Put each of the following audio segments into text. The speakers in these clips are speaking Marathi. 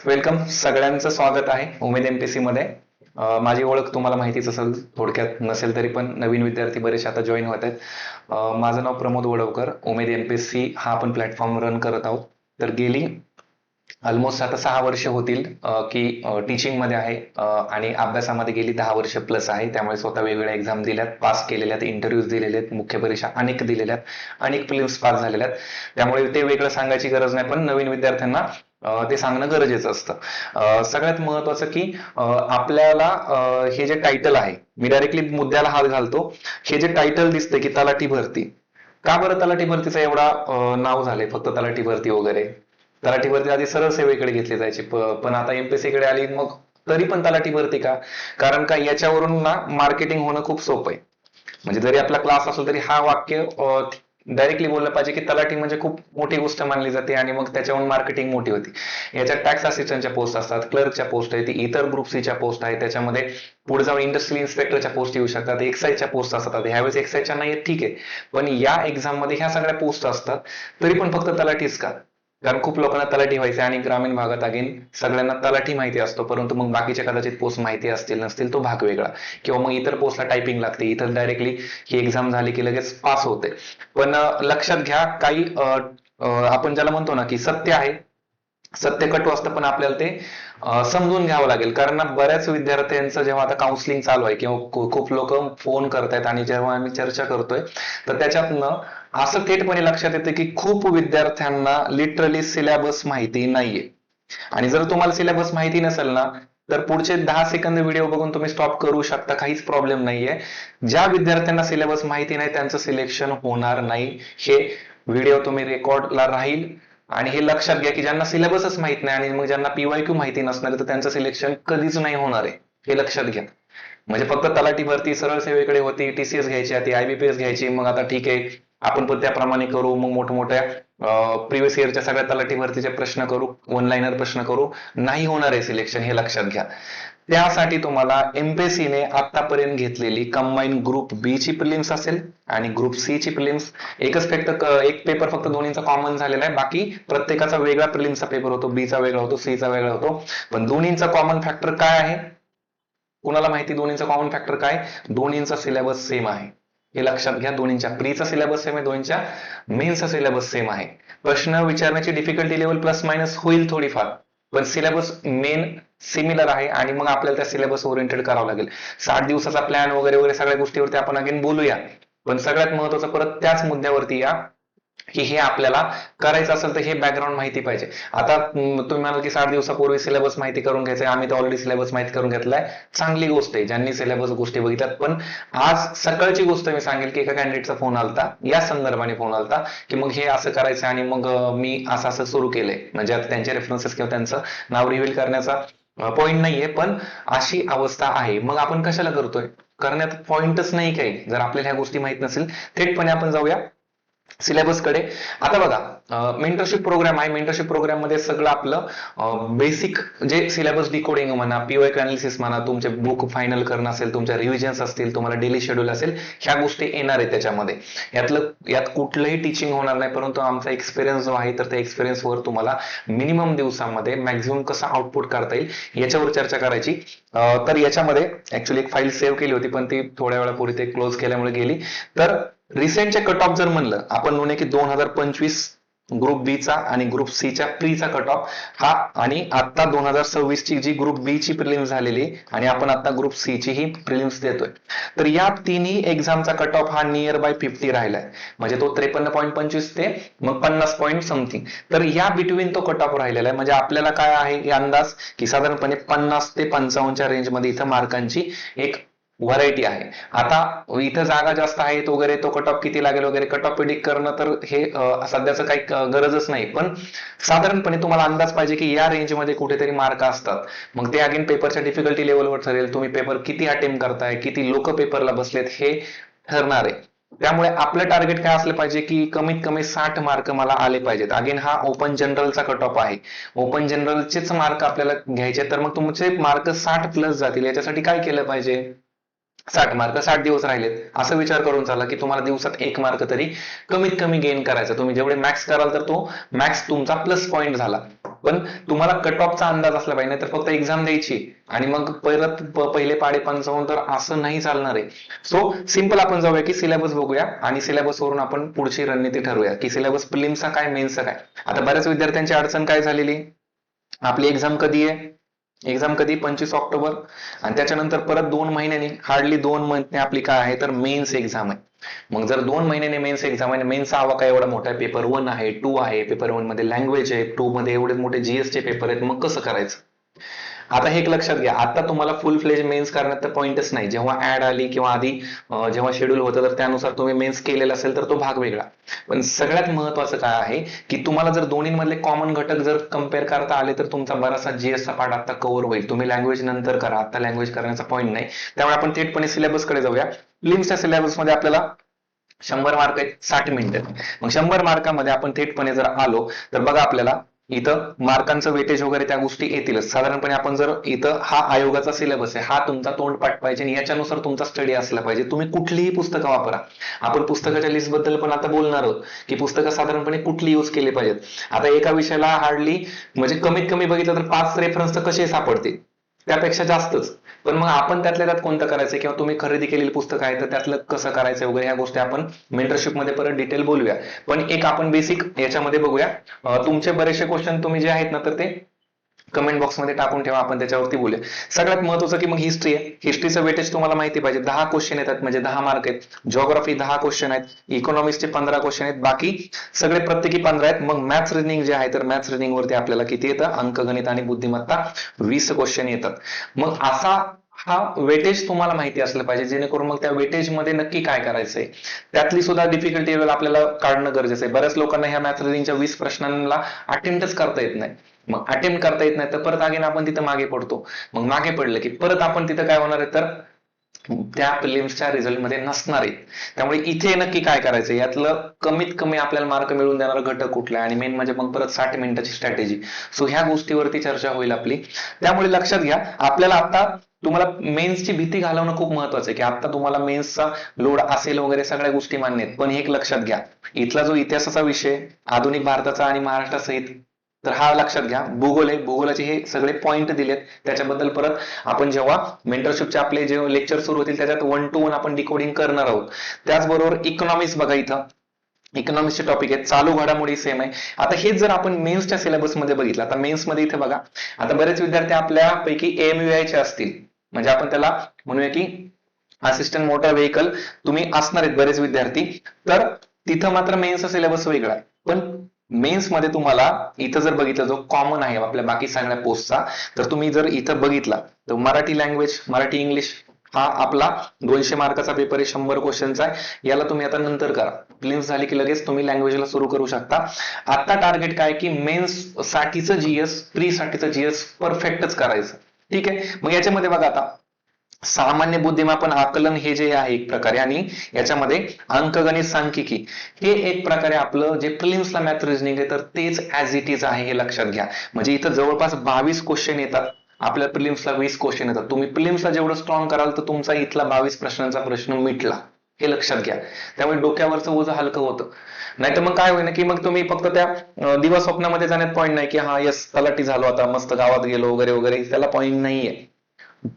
वेलकम, सगळ्यांचं स्वागत आहे उमेद एमपीसी मध्ये. माझी ओळख तुम्हाला माहितीच असेल, थोडक्यात नसेल तरी पण नवीन विद्यार्थी बरेचसे आता जॉईन होत आहेत. माझं नाव प्रमोद वडवकर. उमेद एमपीसी हा आपण प्लॅटफॉर्म रन करत आहोत. तर गेली ऑलमोस्ट आता 6 वर्ष होतील की टीचिंग मध्ये आहे आणि अभ्यासामध्ये गेली 10 वर्ष प्लस आहे. त्यामुळे स्वतः वेगवेगळ्या एक्झाम दिल्यात, पास केलेल्यात, इंटरव्ह्यूज दिलेले आहेत, मुख्य परीक्षा अनेक दिलेल्यात, अनेक प्रिलिम्स पास झालेल्या आहेत. त्यामुळे ते वेगळं सांगायची गरज नाही, पण नवीन विद्यार्थ्यांना ते सांगणं गरजेचं असतं. सगळ्यात महत्वाचं की आपल्याला हे जे टायटल आहे, मी डायरेक्टली मुद्द्याला हात घालतो. हे जे टायटल दिसतं की तलाठी भरती, का बरं तलाठी भरतीचं एवढा नाव झालंय फक्त तलाठी भरती वगैरे? तलाठी भरती आधी सरळ सेवेकडे घेतली जायची, पण आता एमपीएससी कडे आली, मग तरी पण तलाठी भरती का? कारण का याच्यावरून ना मार्केटिंग होणं खूप सोपं आहे. म्हणजे जरी आपला क्लास असला तरी हा वाक्य डायरेक्टली बोललं पाहिजे की तलाठी म्हणजे खूप मोठी गोष्ट मानली जाते आणि मग त्याच्यावरून मार्केटिंग मोठी होती. याच्यात टॅक्स असिस्टंटच्या पोस्ट असतात, क्लर्कच्या पोस्ट आहेत, इतर ग्रुप सीच्या पोस्ट आहेत, त्याच्यामध्ये पुढे जाऊन इंडस्ट्रियल इन्स्पेक्टरच्या पोस्ट येऊ शकतात, एक्साईजच्या पोस्ट असतात. ह्यावेळेस एक्साईजच्या नाही, ठीक आहे, पण या एक्झाम मध्ये ह्या सगळ्या पोस्ट असतात. तरी पण फक्त तलाठीच का? कारण खूप लोकांना तलाठी व्हायचे आणि ग्रामीण भागात अगेन सगळ्यांना तलाठी माहिती असतो, परंतु मग बाकीच्या कदाचित पोस्ट माहिती असतील नसतील, तो भाग वेगळा. किंवा मग इतर पोस्टला टायपिंग लागते, इतर डायरेक्टली ही एक्झाम झाली की लगेच पास होते. पण लक्षात घ्या, काही आपण ज्याला म्हणतो ना की सत्य आहे, सत्य कटू असतं, पण आपल्याला ते समजून घ्यावं लागेल. कारण ना बऱ्याच विद्यार्थ्यांचं जेव्हा आता काउन्सिलिंग चालू आहे किंवा खूप लोक फोन करतायत आणि जेव्हा आम्ही चर्चा करतोय, तर त्याच्यातनं असं थेटपणे लक्षात येतं की खूप विद्यार्थ्यांना लिटरली सिलेबस माहिती नाहीये. आणि जर तुम्हाला सिलेबस माहिती नसेल ना, तर पुढचे 10 सेकंद व्हिडिओ बघून तुम्ही स्टॉप करू शकता, काहीच प्रॉब्लेम नाहीये. ज्या विद्यार्थ्यांना सिलेबस माहिती नाही त्यांचं सिलेक्शन होणार नाही. हे व्हिडिओ तुम्ही रेकॉर्डला राहील. आणि हे लक्षात घ्या की ज्यांना सिलेबसच माहित नाही आणि मग ज्यांना पीवायक्यू माहिती नसणार तर त्यांचं सिलेक्शन कधीच नाही होणार आहे, हे लक्षात घ्या. म्हणजे फक्त तलाठी भरती सरळ सेवेकडे होती, टीसीएस घ्यायची, ती आयबीपीएस घ्यायची, मग आता ठीक आहे आपण पण त्याप्रमाणे करू, मग मोठमोठ्या प्रिव्हियस इयरच्या सगळ्या तलाठी भरतीचे प्रश्न करू, वन लाईनर प्रश्न करू, नाही होणार आहे सिलेक्शन, हे लक्षात घ्या. त्यासाठी तुम्हाला एमपीएससीने आतापर्यंत घेतलेली कंबाईन ग्रुप बी ची प्रिलिम्स असेल आणि ग्रुप सी ची प्रिलिम्स, एक पेपर फक्त दोन्हीचा कॉमन झालेला आहे. बाकी प्रत्येकाचा वेगळा प्रिलिम्सचा पेपर होतो, बी चा वेगळा होतो, सी चा वेगळा होतो. पण दोन्हीचा कॉमन फॅक्टर काय आहे? कुणाला माहिती दोन्हीचा कॉमन फॅक्टर काय? दोन्हींचा सिलेबस सेम आहे, हे लक्षात घ्या. दोन्हींच्या प्रीचा सिलेबस सेम आहे, दोन्हीच्या मेन्सचा सिलेबस सेम आहे. प्रश्न विचारण्याची डिफिकल्टी लेवल प्लस मायनस होईल थोडीफार, पण सिलेबस मेन सिमिलर आहे आणि मग आपल्याला त्या सिलेबस ओरिएंटेड करावं लागेल. 60 दिवसाचा प्लॅन वगैरे वगैरे सगळ्या गोष्टीवरती आपण अगेन बोलूया. पण सगळ्यात महत्वाचं परत त्याच मुद्द्यावरती या की हे आपल्याला करायचं असेल तर हे बॅकग्राऊंड माहिती पाहिजे. आता तुम्ही म्हणाल की 60 दिवसापूर्वी सिलेबस माहिती करून घ्यायचंय, आम्ही तर ऑलरेडी सिलेबस माहिती करून घेतलाय, चांगली गोष्ट आहे ज्यांनी सिलेबस गोष्टी बघितल्यात. पण आज सकाळची गोष्ट मी सांगेल की एका कॅन्डिडेटचा फोन आलता, या संदर्भाने फोन आलता की मग हे असं करायचं आणि मग मी असं असं सुरू केलंय. म्हणजे आता त्यांचे रेफरन्सेस किंवा त्यांचं नाव रिव्हील करण्याचा पॉईंट नाहीये, पण अशी अवस्था आहे. मग आपण कशाला करतोय? करण्यात पॉईंटच नाही काही, जर आपल्याला ह्या गोष्टी माहित नसेल. थेटपणे आपण जाऊया सिलेबस कडे. आता बघा, मेंटरशिप प्रोग्राम आहे. मेंटरशिप प्रोग्राम मध्ये सगळं आपलं बेसिक जे सिलेबस डिकोडिंग म्हणा, पीवायक्यू अनालिसिस म्हणा, तुमचे बुक फायनल करणं असेल, तुमच्या रिव्हिजन्स असतील, तुम्हाला डेली शेड्यूल असेल, ह्या गोष्टी येणार आहेत त्याच्यामध्ये. यात कुठलंही टीचिंग होणार नाही, परंतु आमचा एक्सपिरियन्स जो आहे तर त्या एक्सपिरियन्सवर तुम्हाला मिनिमम दिवसामध्ये मॅक्झिमम कसं आउटपुट करता येईल याच्यावर चर्चा करायची. तर याच्यामध्ये ऍक्च्युली एक फाईल सेव्ह केली होती, पण ती थोड्या वेळापूर्वी ते क्लोज केल्यामुळे गेली. तर रिसेंटचे कट ऑफ जर म्हणलं आपण म्हणूया की 2025 ग्रुप बी चा आणि ग्रुप सी च्या प्रीचा कट ऑफ हा, आणि आता 2026 ची जी ग्रुप बी ची प्रिलिम्स झालेली आणि आपण आता ग्रुप सी ची ही प्रिलिम्स देतोय, तर या तिन्ही एक्झामचा कट ऑफ हा नियर बाय 50 राहिलाय. म्हणजे तो 53.25 ते मग 50 पॉईंट समथिंग. तर या बिटवीन तो कट ऑफ राहिलेला आहे. म्हणजे आपल्याला काय आहे अंदाज की साधारणपणे 50 ते 55च्या रेंजमध्ये इथं मार्कांची एक व्हरायटी आहे. आता इथं जागा जास्त आहेत वगैरे, तो कट ऑफ किती लागेल वगैरे कट ऑफ प्रिडिक्ट करणं तर हे सध्याचं काही गरजच नाही, पण साधारणपणे तुम्हाला अंदाज पाहिजे की या रेंजमध्ये कुठेतरी मार्क असतात. मग ते अगेन पेपरच्या डिफिकल्टी लेवलवर ठरेल, तुम्ही पेपर किती अटेम्प्ट करताय, किती लोक पेपरला बसलेत हे ठरणार आहे. त्यामुळे आपलं टार्गेट काय असलं पाहिजे की कमीत कमी 60 मार्क मला आले पाहिजेत. अगेन हा ओपन जनरलचा कट ऑफ आहे, ओपन जनरलचेच मार्क आपल्याला घ्यायचे, तर मग तुमचे मार्क 60 प्लस जातील. याच्यासाठी काय केलं पाहिजे? 60 मार्क, 60 दिवस राहिलेत, असं विचार करून चाला की तुम्हाला दिवसात 1 मार्क तरी कमीत कमी गेन करायचा. तुम्ही जेवढे मॅक्स कराल तर तो मॅक्स तुमचा प्लस पॉईंट झाला. पण तुम्हाला कट ऑफचा अंदाज असला पाहिजे, नाही तर फक्त एक्झाम द्यायची आणि मग परत पहिले पाडे 55, तर असं नाही चालणार आहे. सो सिंपल आपण जाऊया की सिलेबस बघूया आणि सिलेबस वरून आपण पुढची रणनीती ठरवूया की सिलेबस प्रिलिम्सचा काय, मेन्सचा काय. आता बऱ्याच विद्यार्थ्यांची अडचण काय झालेली, आपली एक्झाम कधी आहे, एक्झाम कधी 25 ऑक्टोबर, आणि त्याच्यानंतर परत 2 महिन्यांनी, हार्डली 2 महिने आपली काय आहे तर मेन्स एक्झाम आहे. मग जर 2 महिन्याने मेन्स एक्झाम आहे, मेन्सचा आवाका एवढा मोठा आहे, पेपर 1 आहे, 2 आहे, पेपर 1 मध्ये लँग्वेज आहे, 2 मध्ये एवढे मोठे जीएस चे पेपर आहेत, मग कसं करायचं. आता हे एक लक्षात घ्या, आता तुम्हाला फुल फ्लेज मेन्स करण्यात तर पॉईंटच नाही. जेव्हा ऍड आली किंवा आधी जेव्हा शेड्यूल होतं तर त्यानुसार तुम्ही मेन्स केलेला असेल तर तो भाग वेगळा. पण सगळ्यात महत्वाचं काय आहे की तुम्हाला जर दोन्हीमधले कॉमन घटक जर कम्पेअर करता आले तर तुमचा बराचसा जीएसचा पार्ट आता कव्हर होईल. तुम्ही लँग्वेज नंतर करा, आता लँग्वेज करण्याचा पॉईंट नाही. त्यामुळे आपण थेटपणे सिलेबसकडे जाऊया. प्रिलिम्सच्या सिलेबसमध्ये आपल्याला 100 मार्क आहेत, 60 मिनिटं. मग 100 मार्कामध्ये आपण थेटपणे जर आलो तर बघा, आपल्याला इथं मार्कांचं वेटेज वगैरे त्या गोष्टी येतीलच. साधारणपणे आपण जर इथं हा आयोगाचा सिलेबस आहे, हा तुमचा तोंडपाठ पाहिजे आणि याच्यानुसार तुमचा स्टडी असला पाहिजे. तुम्ही कुठलीही पुस्तकं वापरा. आपण पुस्तकाच्या लिस्ट बद्दल पण आता बोलणार आहोत की पुस्तकं साधारणपणे कुठली यूज केली पाहिजेत. आता एका विषयाला हार्डली म्हणजे कमीत कमी बघितलं तर 5 रेफरन्स तर कसे सापडतील, त्यापेक्षा जास्तच. पण मग आपण त्यातल्या त्यात कोणतं करायचं किंवा तुम्ही खरेदी केलेली पुस्तकं आहे तर त्यातलं कसं करायचं वगैरे, ह्या गोष्टी आपण मेंटरशिप मध्ये परत डिटेल बोलूया. पण एक आपण बेसिक याच्यामध्ये बघूया. तुमचे बरेचसे क्वेश्चन तुम्ही जे आहेत ना तर ते कमेंट बॉक्समध्ये टाकून ठेवा, आपण त्याच्यावरती बोलूया. सगळ्यात महत्वाचं की मग हिस्ट्री आहे. हिस्ट्रीचं वेटेज तुम्हाला माहिती पाहिजे, 10 क्वेश्चन येतात म्हणजे 10 मार्क आहेत. जिओग्राफी 10 क्वेश्चन आहेत, इकॉनॉमिक्सचे 15 क्वेश्चन आहेत, बाकी सगळे प्रत्येकी 15 आहेत. मग मॅथ्स रिजनिंग जे आहे तर मॅथ्स रिजनिंग वरती आपल्याला किती येतं, अंकगणित आणि बुद्धिमत्ता 20 क्वेश्चन येतात. मग असा हा वेटेज तुम्हाला माहिती असलं पाहिजे, जेणेकरून मग त्या वेटेज मध्ये नक्की काय करायचंय, त्यातली सुद्धा डिफिकल्टी लेवल आपल्याला काढणं गरजेचं आहे. बऱ्याच लोकांना ह्या मॅथ्स रिजनिंगच्या 20 प्रश्नांना अटेम्प्टच करता येत नाही. मग अटेम्प्ट करता येत नाही तर परत अगेन आपण तिथं मागे पडतो. मग मागे पडलं की परत आपण तिथं काय होणार आहे तर त्या प्रिलिम्सच्या रिझल्टमध्ये नसणार आहे. त्यामुळे इथे नक्की काय करायचं, यातलं कमीत कमी आपल्याला मार्क मिळवून देणारा घटक कुठला आहे, आणि मेन म्हणजे मग परत 60 मिनिटाची स्ट्रॅटेजी. सो ह्या गोष्टीवरती चर्चा होईल आपली. त्यामुळे लक्षात घ्या, आपल्याला आता तुम्हाला मेन्सची भीती घालवणं खूप महत्वाचं आहे की आता तुम्हाला मेन्सचा लोड असेल वगैरे, सगळ्या गोष्टी मान्य आहेत. पण हे एक लक्षात घ्या, इथला जो इतिहासाचा विषय आधुनिक भारताचा आणि महाराष्ट्रासहित, तर हा लक्षात घ्या. भूगोल आहे, भूगोलाचे हे सगळे पॉईंट दिलेत, त्याच्याबद्दल परत आपण जेव्हा मेंटरशिपचे आपले जे लेक्चर सुरू होतील त्याच्यात 1 to 1 आपण डिकोडिंग करणार आहोत. त्याचबरोबर इकॉनॉमिक्स बघा, इथं इकॉनॉमिक्सचे टॉपिक आहेत, चालू घडामोडी सेम आहे. आता हेच जर आपण मेन्सच्या सिलेबसमध्ये बघितलं, आता मेन्समध्ये इथे बघा, आता बरेच विद्यार्थी आपल्यापैकी AMVI चे असतील, म्हणजे आपण त्याला म्हणूया की असिस्टंट मोटर व्हेकल तुम्ही असणार आहेत बरेच विद्यार्थी, तर तिथं मात्र मेन्सचा सिलेबस वेगळा आहे. पण मेन्स मध्ये तुम्हाला इथं जर बघितलं, जो कॉमन आहे आपल्या बाकी सगळ्या पोस्टचा, तर तुम्ही जर इथं बघितला तर मराठी लँग्वेज, मराठी इंग्लिश हा आपला 200 मार्काचा पेपर आहे, 100 क्वेश्चनचा आहे. याला तुम्ही आता नंतर करा, प्रिलिम्स झाली की लगेच तुम्ही लँग्वेजला सुरू करू शकता. आता टार्गेट काय की मेन्स साठीचं जीएस, प्री साठीचं जीएस परफेक्टच करायचं. ठीक आहे. मग याच्यामध्ये बघा, आता सामान्य बुद्धिमापन आकलन हे जे आहे एक प्रकारे, आणि याच्यामध्ये अंकगणित सांख्यिकी हे एक प्रकारे आपलं जे प्रिलिम्सला मॅथ रिजनिंग आहे तर तेच ऍज इट इज आहे, हे लक्षात घ्या. म्हणजे इथं जवळपास 22 क्वेश्चन येतात, आपल्या प्रिलिम्सला 20 क्वेश्चन येतात. तुम्ही प्रिलिम्सला जेवढं स्ट्रॉंग कराल तर तुमचा इथला 22 प्रश्नांचा प्रश्न मिटला, हे लक्षात घ्या. त्यामुळे डोक्यावरचं ओझं हलकं होतं. नाही तर मग काय होईल की मग तुम्ही फक्त त्या दिवस स्वप्नामध्ये जाण्यात पॉईंट नाही की हा यस तलाठी झालो, आता मस्त गावात गेलो वगैरे वगैरे, त्याला पॉईंट नाहीये.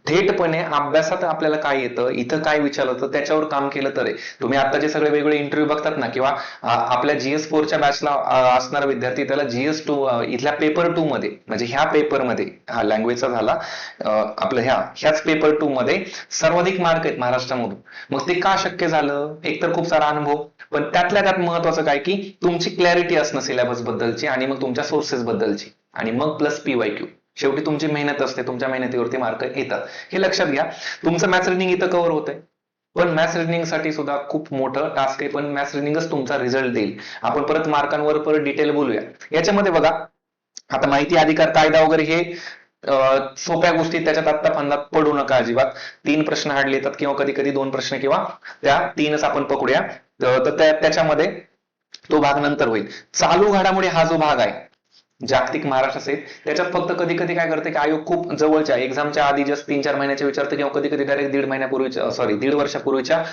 थेटपणे अभ्यासात आपल्याला काय येतं, इथं काय विचारलं तर त्याच्यावर काम केलं तर आहे. तुम्ही आता जे सगळे वेगवेगळे इंटरव्ह्यू बघतात ना, किंवा आपल्या GS4च्या बॅचला असणारा विद्यार्थी, त्याला GS2 इथल्या पेपर 2 मध्ये, म्हणजे ह्या पेपरमध्ये, हा लँग्वेजचा झाला, आपलं ह्याच पेपर 2 मध्ये सर्वाधिक मार्क आहेत महाराष्ट्रामधून. मग ते का शक्य झालं, एकतर खूप सारा अनुभव, पण त्यातल्या त्यात महत्वाचं काय की तुमची क्लॅरिटी असणं सिलेबस बद्दलची, आणि मग तुमच्या सोर्सेस बद्दलची, आणि मग प्लस PYQ. शेवटी तुमची मेहनत असते, तुमच्या मेहनतीवरती मार्क येतात, हे लक्षात घ्या. तुमचं मॅथ्स रिजनिंग इथं कव्हर होतंय, पण मॅथ्स रिजनिंग साठी सुद्धा खूप मोठं टास्क आहे, पण मॅथ्स रिजनिंगच तुमचा रिझल्ट देईल. आपण परत मार्कांवर परत डिटेल बोलूया. याच्यामध्ये बघा, आता माहिती अधिकार कायदा वगैरे हे सोप्या गोष्टी, त्याच्यात आता फंदात पडू नका अजिबात. 3 प्रश्न हार्डले येतात, किंवा कधी कधी 2 प्रश्न, किंवा त्या 3च आपण पकडूया. तर त्याच्यामध्ये तो भाग नंतर होईल. चालू घडामोडी हा जो भाग आहे, जागतिक महाराष्ट्र सहित. त्याच्यात फक्त कधी कधी काय करते की आयोग खूप जवळच्या एक्झामच्या आधी जस्ट 3-4 महिन्याच्या विचारतं किंवा कधी कधी डायरेक्ट दीड वर्षापूर्वीच्या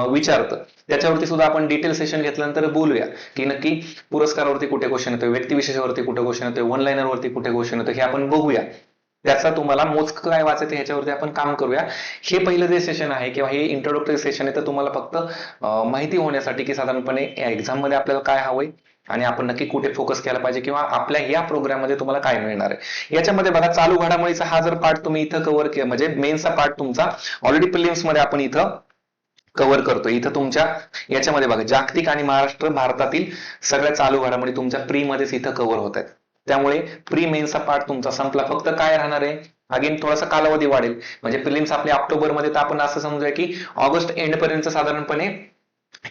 विचारतं. त्याच्यावरती सुद्धा आपण डिटेल सेशन घेतल्यानंतर बोलूया की नक्की पुरस्कारावरती कुठे क्वेश्चन येतोय, व्यक्तिविशेषावरती कुठे क्वेश्चन येतोय, वन लाईनर वरती कुठे क्वेश्चन येतोय, हे आपण बघूया. त्याचा तुम्हाला मोजकं काय वाचायचं ह्याच्यावरती आपण काम करूया. हे पहिलं जे सेशन आहे किंवा हे इंट्रोडक्टरी सेशन आहे तर तुम्हाला फक्त माहिती होण्यासाठी की साधारणपणे एक्झाम मध्ये आपल्याला काय हवंय आणि आपण नक्की कुठे फोकस केला पाहिजे किंवा आपल्या या प्रोग्राम मध्ये तुम्हाला काय मिळणार आहे. याच्यामध्ये बघा चालू घडामोडीचा हा जर पार्ट तुम्ही इथं कव्हर केला म्हणजे मेनचा पार्ट तुमचा ऑलरेडी प्रिलिम्स मध्ये आपण इथं कव्हर करतो. इथं तुमच्या याच्यामध्ये बघा जागतिक आणि महाराष्ट्र भारतातील सगळ्या चालू घडामोडी तुमच्या प्री मध्येच इथं कव्हर होत आहेत. त्यामुळे प्री मेन्सचा पार्ट तुमचा संपला. फक्त काय राहणार आहे अगेन थोडासा कालावधी वाढेल. म्हणजे प्रिलिम्स आपले ऑक्टोबर मध्ये तर आपण असं समजूया की ऑगस्ट एंड पर्यंत साधारणपणे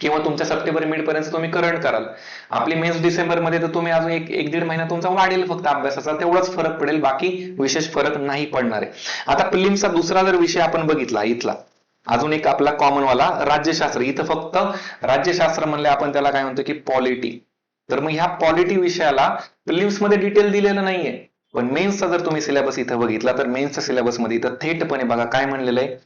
किंवा तुमच्या सप्टेंबर मिड पर्यंत तुम्ही करंट कराल. आपली मेन्स डिसेंबर मध्ये तर तुम्ही अजून एक दीड महिना तुमचा वाढेल फक्त अभ्यासाचा, तेवढाच फरक पडेल, बाकी विशेष फरक नाही पडणार आहे. आता प्रिलिम्सचा दुसरा जर विषय आपण बघितला इथला अजून एक आपला कॉमन वाला राज्यशास्त्र. इथं फक्त राज्यशास्त्र म्हणले आपण त्याला काय म्हणतो की पॉलिटी. तर मग ह्या पॉलिटी विषयाला प्रिलिम्स मध्ये डिटेल दिलेलं नाहीये, पण मेन्सचा जर तुम्ही सिलेबस इथं बघितला तर मेन्सच्या सिलेबस मध्ये इथं थेटपणे बघा काय म्हणलेलं आहे.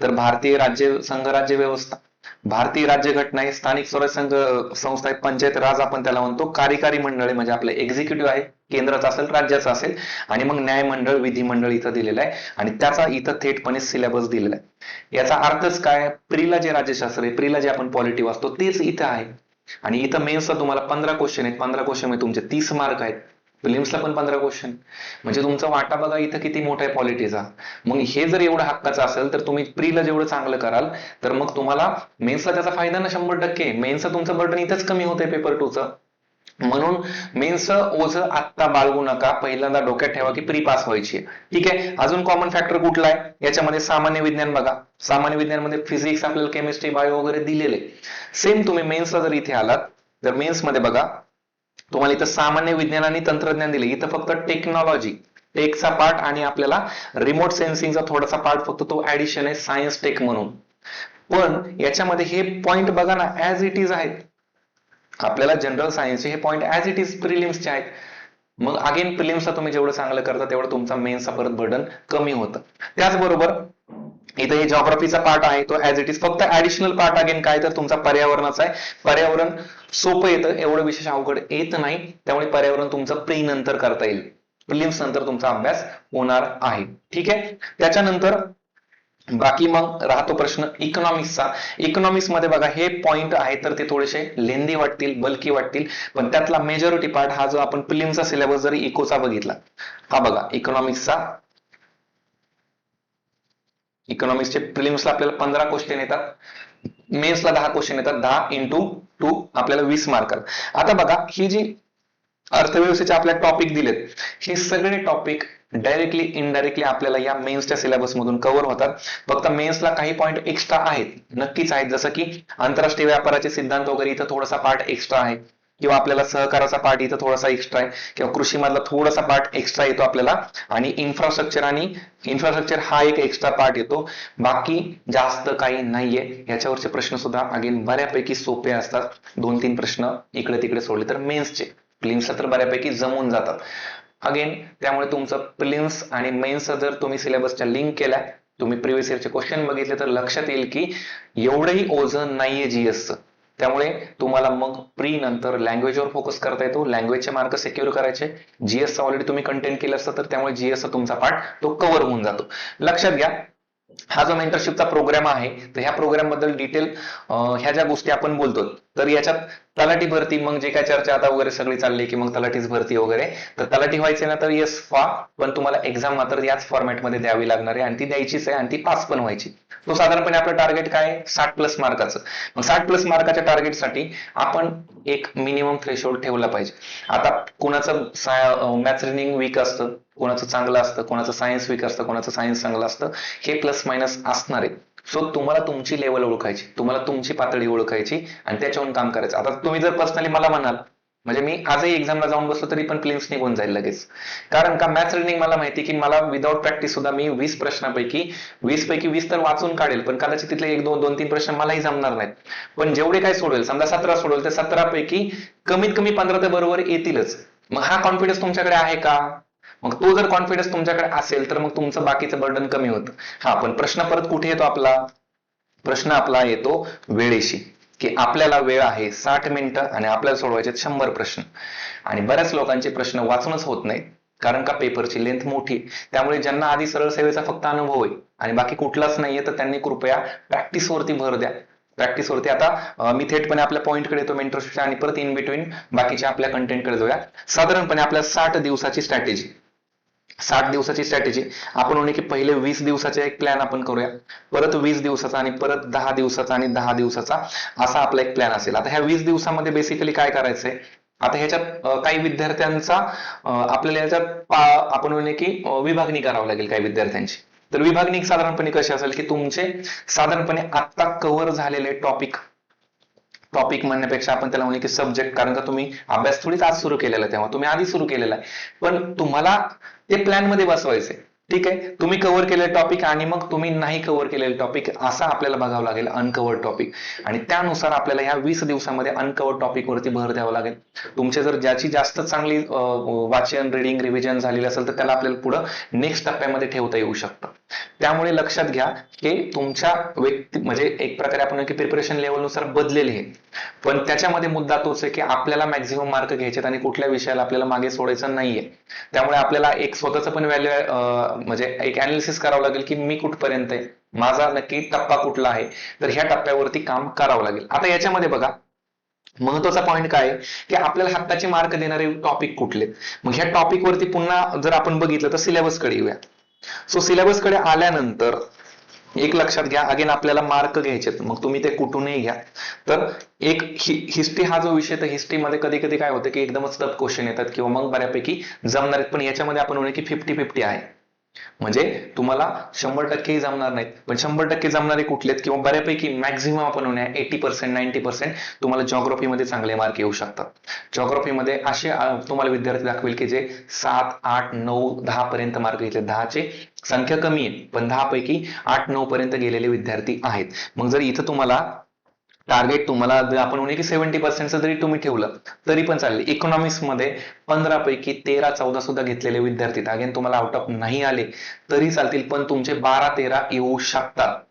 तर भारतीय संघराज्य व्यवस्था, भारतीय राज्यघटना आहे, स्थानिक स्वराज्य संस्था आहे, पंचायत राज आपण त्याला म्हणतो, कार्यकारी मंडळ म्हणजे आपलं एक्झिक्युटिव्ह आहे, केंद्राचं असेल राज्याचं असेल, आणि मग न्यायमंडळ विधिमंडळ इथं दिलेलं आहे आणि त्याचा इथं थेटपणे सिलेबस दिलेला आहे. याचा अर्थच काय, प्रीला जे राज्यशास्त्र आहे, प्रीला जे आपण पॉलिटी वाचतो तेच इथं आहे. आणि इथं मेन्सला तुम्हाला 15 क्वेश्चन आहेत, 15 क्वेश्चन मध्ये तुमचे 30 मार्क आहेत, प्रिलिम्सला पण 15 क्वेश्चन. म्हणजे तुमचा वाटा बघा इथं किती मोठा आहे पॉलिटीचा. मग हे जर एवढं हक्काचं असेल तर तुम्ही प्रीला जेवढं चांगलं कराल तर मग तुम्हाला मेन्सला त्याचा फायदा ना 100%. मेन्सचं तुमचं बर्डन इथंच कमी होतंय पेपर 2 चं. म्हणून मेन्सचं ओझं आत्ता बाळगू नका, पहिल्यांदा डोक्यात ठेवा की प्री पास व्हायची. ठीक आहे. अजून कॉमन फॅक्टर कुठला आहे याच्यामध्ये, सामान्य विज्ञान बघा. सामान्य विज्ञानमध्ये फिजिक्स आपल्याला केमिस्ट्री बायो वगैरे दिलेले. सेम तुम्ही मेन्सला जर इथे आलात तर मेन्स मध्ये बघा तुम्हाला इथं सामान्य विज्ञान आणि तंत्रज्ञान दिले. इथं फक्त टेक्नॉलॉजी टेकचा पार्ट आणि आपल्याला रिमोट सेन्सिंगचा थोडासा पार्ट फक्त तो ऍडिशन आहे सायन्स टेक म्हणून. पण याच्यामध्ये हे पॉइंट बघा ना ऍज इट इज आहेत. आपल्याला जनरल सायन्सचे हे पॉइंट ऍज इट इज प्रिलिम्सचे आहेत. मग अगेन प्रिलिम्सला तुम्ही जेवढं चांगलं करता तेवढं तुमचा मेन्सचा परत बर्डन कमी होतं. त्याचबरोबर इथं हे जॉग्राफीचा पार्ट आहे तो ऍज इट इज, फक्त ऍडिशनल पार्ट अगेन काय तर तुमचा पर्यावरणाचा आहे. पर्यावरण सोपं येतं, एवढं विशेष अवघड येत नाही, त्यामुळे पर्यावरण तुमचं प्री नंतर करता येईल, प्रिलिम्स नंतर तुमचा अभ्यास होणार आहे. ठीक आहे. त्याच्यानंतर बाकी मग राहतो प्रश्न इकॉनॉमिक्सचा. इकॉनॉमिक्स मध्ये बघा हे पॉइंट आहे तर ते थोडेसे लेंदी वाटतील, बल्की वाटतील, पण त्यातला मेजॉरिटी पार्ट हा जो आपण प्रिलिम्सचा सिलेबस जरी इकोचा बघितला, हा बघा इकॉनॉमिक्सचे प्रिलिम्सला आपल्याला 15 क्वेश्चन येतात, मेन्सला 10 क्वेश्चन येतात, 10 into 2 आपल्याला 20 मार्क. आता बघा ही जी अर्थव्यवस्थेचे आपल्याला टॉपिक दिलेत हे सगळे टॉपिक डायरेक्टली इनडायरेक्टली आपल्याला या मेन्सच्या सिलेबस मधून कव्हर होतात. फक्त मेन्सला काही पॉइंट एक्स्ट्रा आहेत, नक्कीच आहेत, जसं की आंतरराष्ट्रीय व्यापाराचे सिद्धांत वगैरे इथं थोडासा पार्ट एक्स्ट्रा आहे, किंवा आपल्याला सहकाराचा पार्ट इथं थोडासा एक्स्ट्रा आहे, किंवा कृषी मधला थोडासा पार्ट एक्स्ट्रा येतो आपल्याला, आणि इन्फ्रास्ट्रक्चर हा एक एक्स्ट्रा पार्ट येतो. बाकी जास्त काही नाहीये. याच्यावरचे प्रश्न सुद्धा अगेन बऱ्यापैकी सोपे असतात. 2-3 प्रश्न इकडे तिकडे सोडले तर मेन्सचे, प्रिलिम्सला तर बऱ्यापैकी जमून जातात. अगेन त्यामुळे तुमचं प्रिलिम्स आणि मेन्स जर तुम्ही सिलेबसच्या लिंक केल्या, तुम्ही प्रिव्हियस इयरचे क्वेश्चन बघितले तर लक्षात येईल की एवढंही ओझं नाहीये जीएसचं. त्यामुळे तुम्हाला मग प्री नंतर लँग्वेजवर फोकस करता येतो, लँग्वेजचे मार्क सिक्युअर करायचे. जीएसचा ऑलरेडी तुम्ही कंटेंट केलं असतं तर त्यामुळे जीएसचा तुमचा पार्ट तो कव्हर होऊन जातो. लक्षात घ्या हा जो मेंटरशिपचा प्रोग्राम आहे तर ह्या प्रोग्राम बद्दल डिटेल ह्या ज्या गोष्टी आपण बोलतो तर याच्यात तलाठी भरती, मग जे काय चर्चा आता वगैरे सगळी चालली की मग तलाठीच भरती वगैरे, तर तलाठी व्हायचे ना तर येस व्हा, पण तुम्हाला एक्झाम मात्र याच फॉर्मॅटमध्ये द्यावी लागणार आहे आणि ती द्यायचीच आहे आणि ती पास पण व्हायची. तो साधारणपणे आपलं टार्गेट काय आहे 60+ मार्काचं. मग 60+ मार्काच्या टार्गेटसाठी आपण एक मिनिमम थ्रेशोल्ड ठेवला पाहिजे. आता कोणाचं मॅथ्स रिजनिंग वीक असतं, कोणाचं चांगलं असतं, कोणाचं सायन्स वीक असतं, कोणाचं सायन्स चांगलं असतं, हे प्लस मायनस असणार आहे. सो तुम्हाला तुमची लेवल ओळखायची, तुम्हाला तुमची पातळी ओळखायची आणि त्याच्यावरून काम करायचं. आता तुम्ही जर पर्सनली मला म्हणाल, म्हणजे मी आजही एक्झामला जाऊन बसलो तरी पण प्रिलिम्स निघून जाईल लगेच. कारण का मॅथ्स रिजनिंग मला माहिती की मला विदाउट प्रॅक्टिस सुद्धा मी 20 प्रश्नापैकी 20 तर वाचून काढेल, पण कदाचित तिथले 1-2-3 प्रश्न मलाही जमणार नाहीत. पण जेवढे काय सोडवेल, समजा 17 सोडवेल तर 17 पैकी कमीत कमी 15 तर बरोबर येतीलच. मग हा कॉन्फिडन्स तुमच्याकडे आहे का? मग तो जर कॉन्फिडन्स तुमच्याकडे असेल तर मग तुमचं बाकीचं बर्डन कमी होतं. हा, पण प्रश्न परत कुठे येतो आपला? प्रश्न आपला येतो वेळेशी, की आपल्याला वेळ आहे 60 मिनिटं आणि आपल्याला सोडवायचे 100 प्रश्न. आणि बऱ्याच लोकांचे प्रश्न वाचूनच होत नाहीत, कारण का पेपरची लेंथ मोठी. त्यामुळे ज्यांना आधी सरळ सेवेचा फक्त अनुभव आहे आणि बाकी कुठलाच नाहीये, तर त्यांनी कृपया प्रॅक्टिसवरती भर द्या. प्रॅक्टिसवरती आता मी थेटपणे आपल्या पॉईंटकडे येतो मेंटरशिपच्या आणि परत इन बिटवीन बाकीच्या आपल्या कंटेंटकडे जाऊया. साधारणपणे आपल्या 60 दिवसाची स्ट्रॅटेजी, 60 दिवसाची स्ट्रॅटेजी आपण म्हणे की पहिले 20 दिवसाचा एक प्लॅन आपण करूया, परत 20 दिवसाचा आणि परत 10 दिवसाचा आणि 10 दिवसाचा, असा आपला एक प्लॅन असेल. आता ह्या 20 दिवसामध्ये बेसिकली काय करायचंय? आता ह्याच्यात काही विद्यार्थ्यांचा आपल्याला याच्यात आपण म्हणे की विभागणी करावी लागेल काही विद्यार्थ्यांची. तर विभागणी साधारणपणे कशी असेल की तुमचे साधारणपणे आता कव्हर झालेले टॉपिक, टॉपिक म्हणण्यापेक्षा आपण त्याला म्हणू की सब्जेक्ट, कारण का तुम्ही अभ्यास थोडीच आज सुरू केलेला आहे, तेव्हा तुम्ही आधी सुरू केलेला आहे, पण तुम्हाला ते प्लॅन मध्ये बसवायचे. ठीक आहे, तुम्ही कव्हर केलेले टॉपिक आणि मग तुम्ही नाही कव्हर केलेले टॉपिक, असं आपल्याला बघावं लागेल अनकव्हर्ड टॉपिक. आणि त्यानुसार आपल्याला ह्या 20 दिवसामध्ये अनकव्हर्ड टॉपिक वरती भर द्यावा लागेल. तुमचे जर ज्याची जास्त चांगली वाचन, रिडिंग, रिव्हिजन झालेली असेल तर त्याला आपल्याला पुढं नेक्स्ट टप्प्यामध्ये ठेवता येऊ शकतं. त्यामुळे लक्षात घ्या की तुमच्या व्यक्ती म्हणजे एक प्रकारे आपण की प्रिपरेशन लेवलनुसार बदलेले आहे, पण त्याच्यामध्ये मुद्दा तोच आहे की आपल्याला मॅक्झिमम मार्क घ्यायचे आणि कुठल्या विषयाला आपल्याला मागे सोडायचं नाहीये. त्यामुळे आपल्याला एक स्वतःचं पण व्हॅल्यू म्हणजे एक अनालिसिस करावं लागेल की मी कुठपर्यंत आहे, माझा नक्की टप्पा कुठला आहे, तर ह्या टप्प्यावरती काम करावं लागेल. आता याच्यामध्ये बघा महत्वाचा पॉईंट काय आहे की आपल्याला हक्काचे मार्क देणारे टॉपिक कुठले. मग ह्या टॉपिक वरती पुन्हा जर आपण बघितलं तर सिलेबस कडे येऊया. सो सिलेबस कडे आल्यानंतर एक लक्षात घ्या, अगेन आपल्याला मार्क घ्यायचे, मग तुम्ही ते कुठूनही घ्या. तर एक हिस्ट्री हा जो विषय, तर हिस्ट्रीमध्ये कधी कधी काय होतं की एकदमच टफ क्वेश्चन येतात किंवा मग बऱ्यापैकी जमणार आहेत, पण याच्यामध्ये आपण म्हणू की 50-50 आहे. म्हणजे तुम्हाला 100% जमणार नाहीत, पण 100% जमणारे कुठलेत किंवा बऱ्यापैकी मॅक्झिमम आपण म्हणूया 80%, 90% तुम्हाला जॉग्राफीमध्ये चांगले मार्क येऊ शकतात. जॉग्राफीमध्ये असे तुम्हाला विद्यार्थी दाखवेल की जे 7, 8, 9, 10 पर्यंत मार्क घेतले. 10चे संख्या कमी आहे, पण 10 पैकी 8, 9 पर्यंत गेलेले विद्यार्थी आहेत. मग जर इथं तुम्हाला टार्गेट तुम्हाला आपण म्हणू की 70% जरी तुम्ही ठेवलं तरी पण चालेल. इकॉनॉमिक्स मध्ये 15 पैकी 13, 14 सुद्धा घेतलेले विद्यार्थी, अगेन तुम्हाला आउट ऑफ नाही आले तरी चालतील, पण तुमचे 12, 13 येऊ शकतात,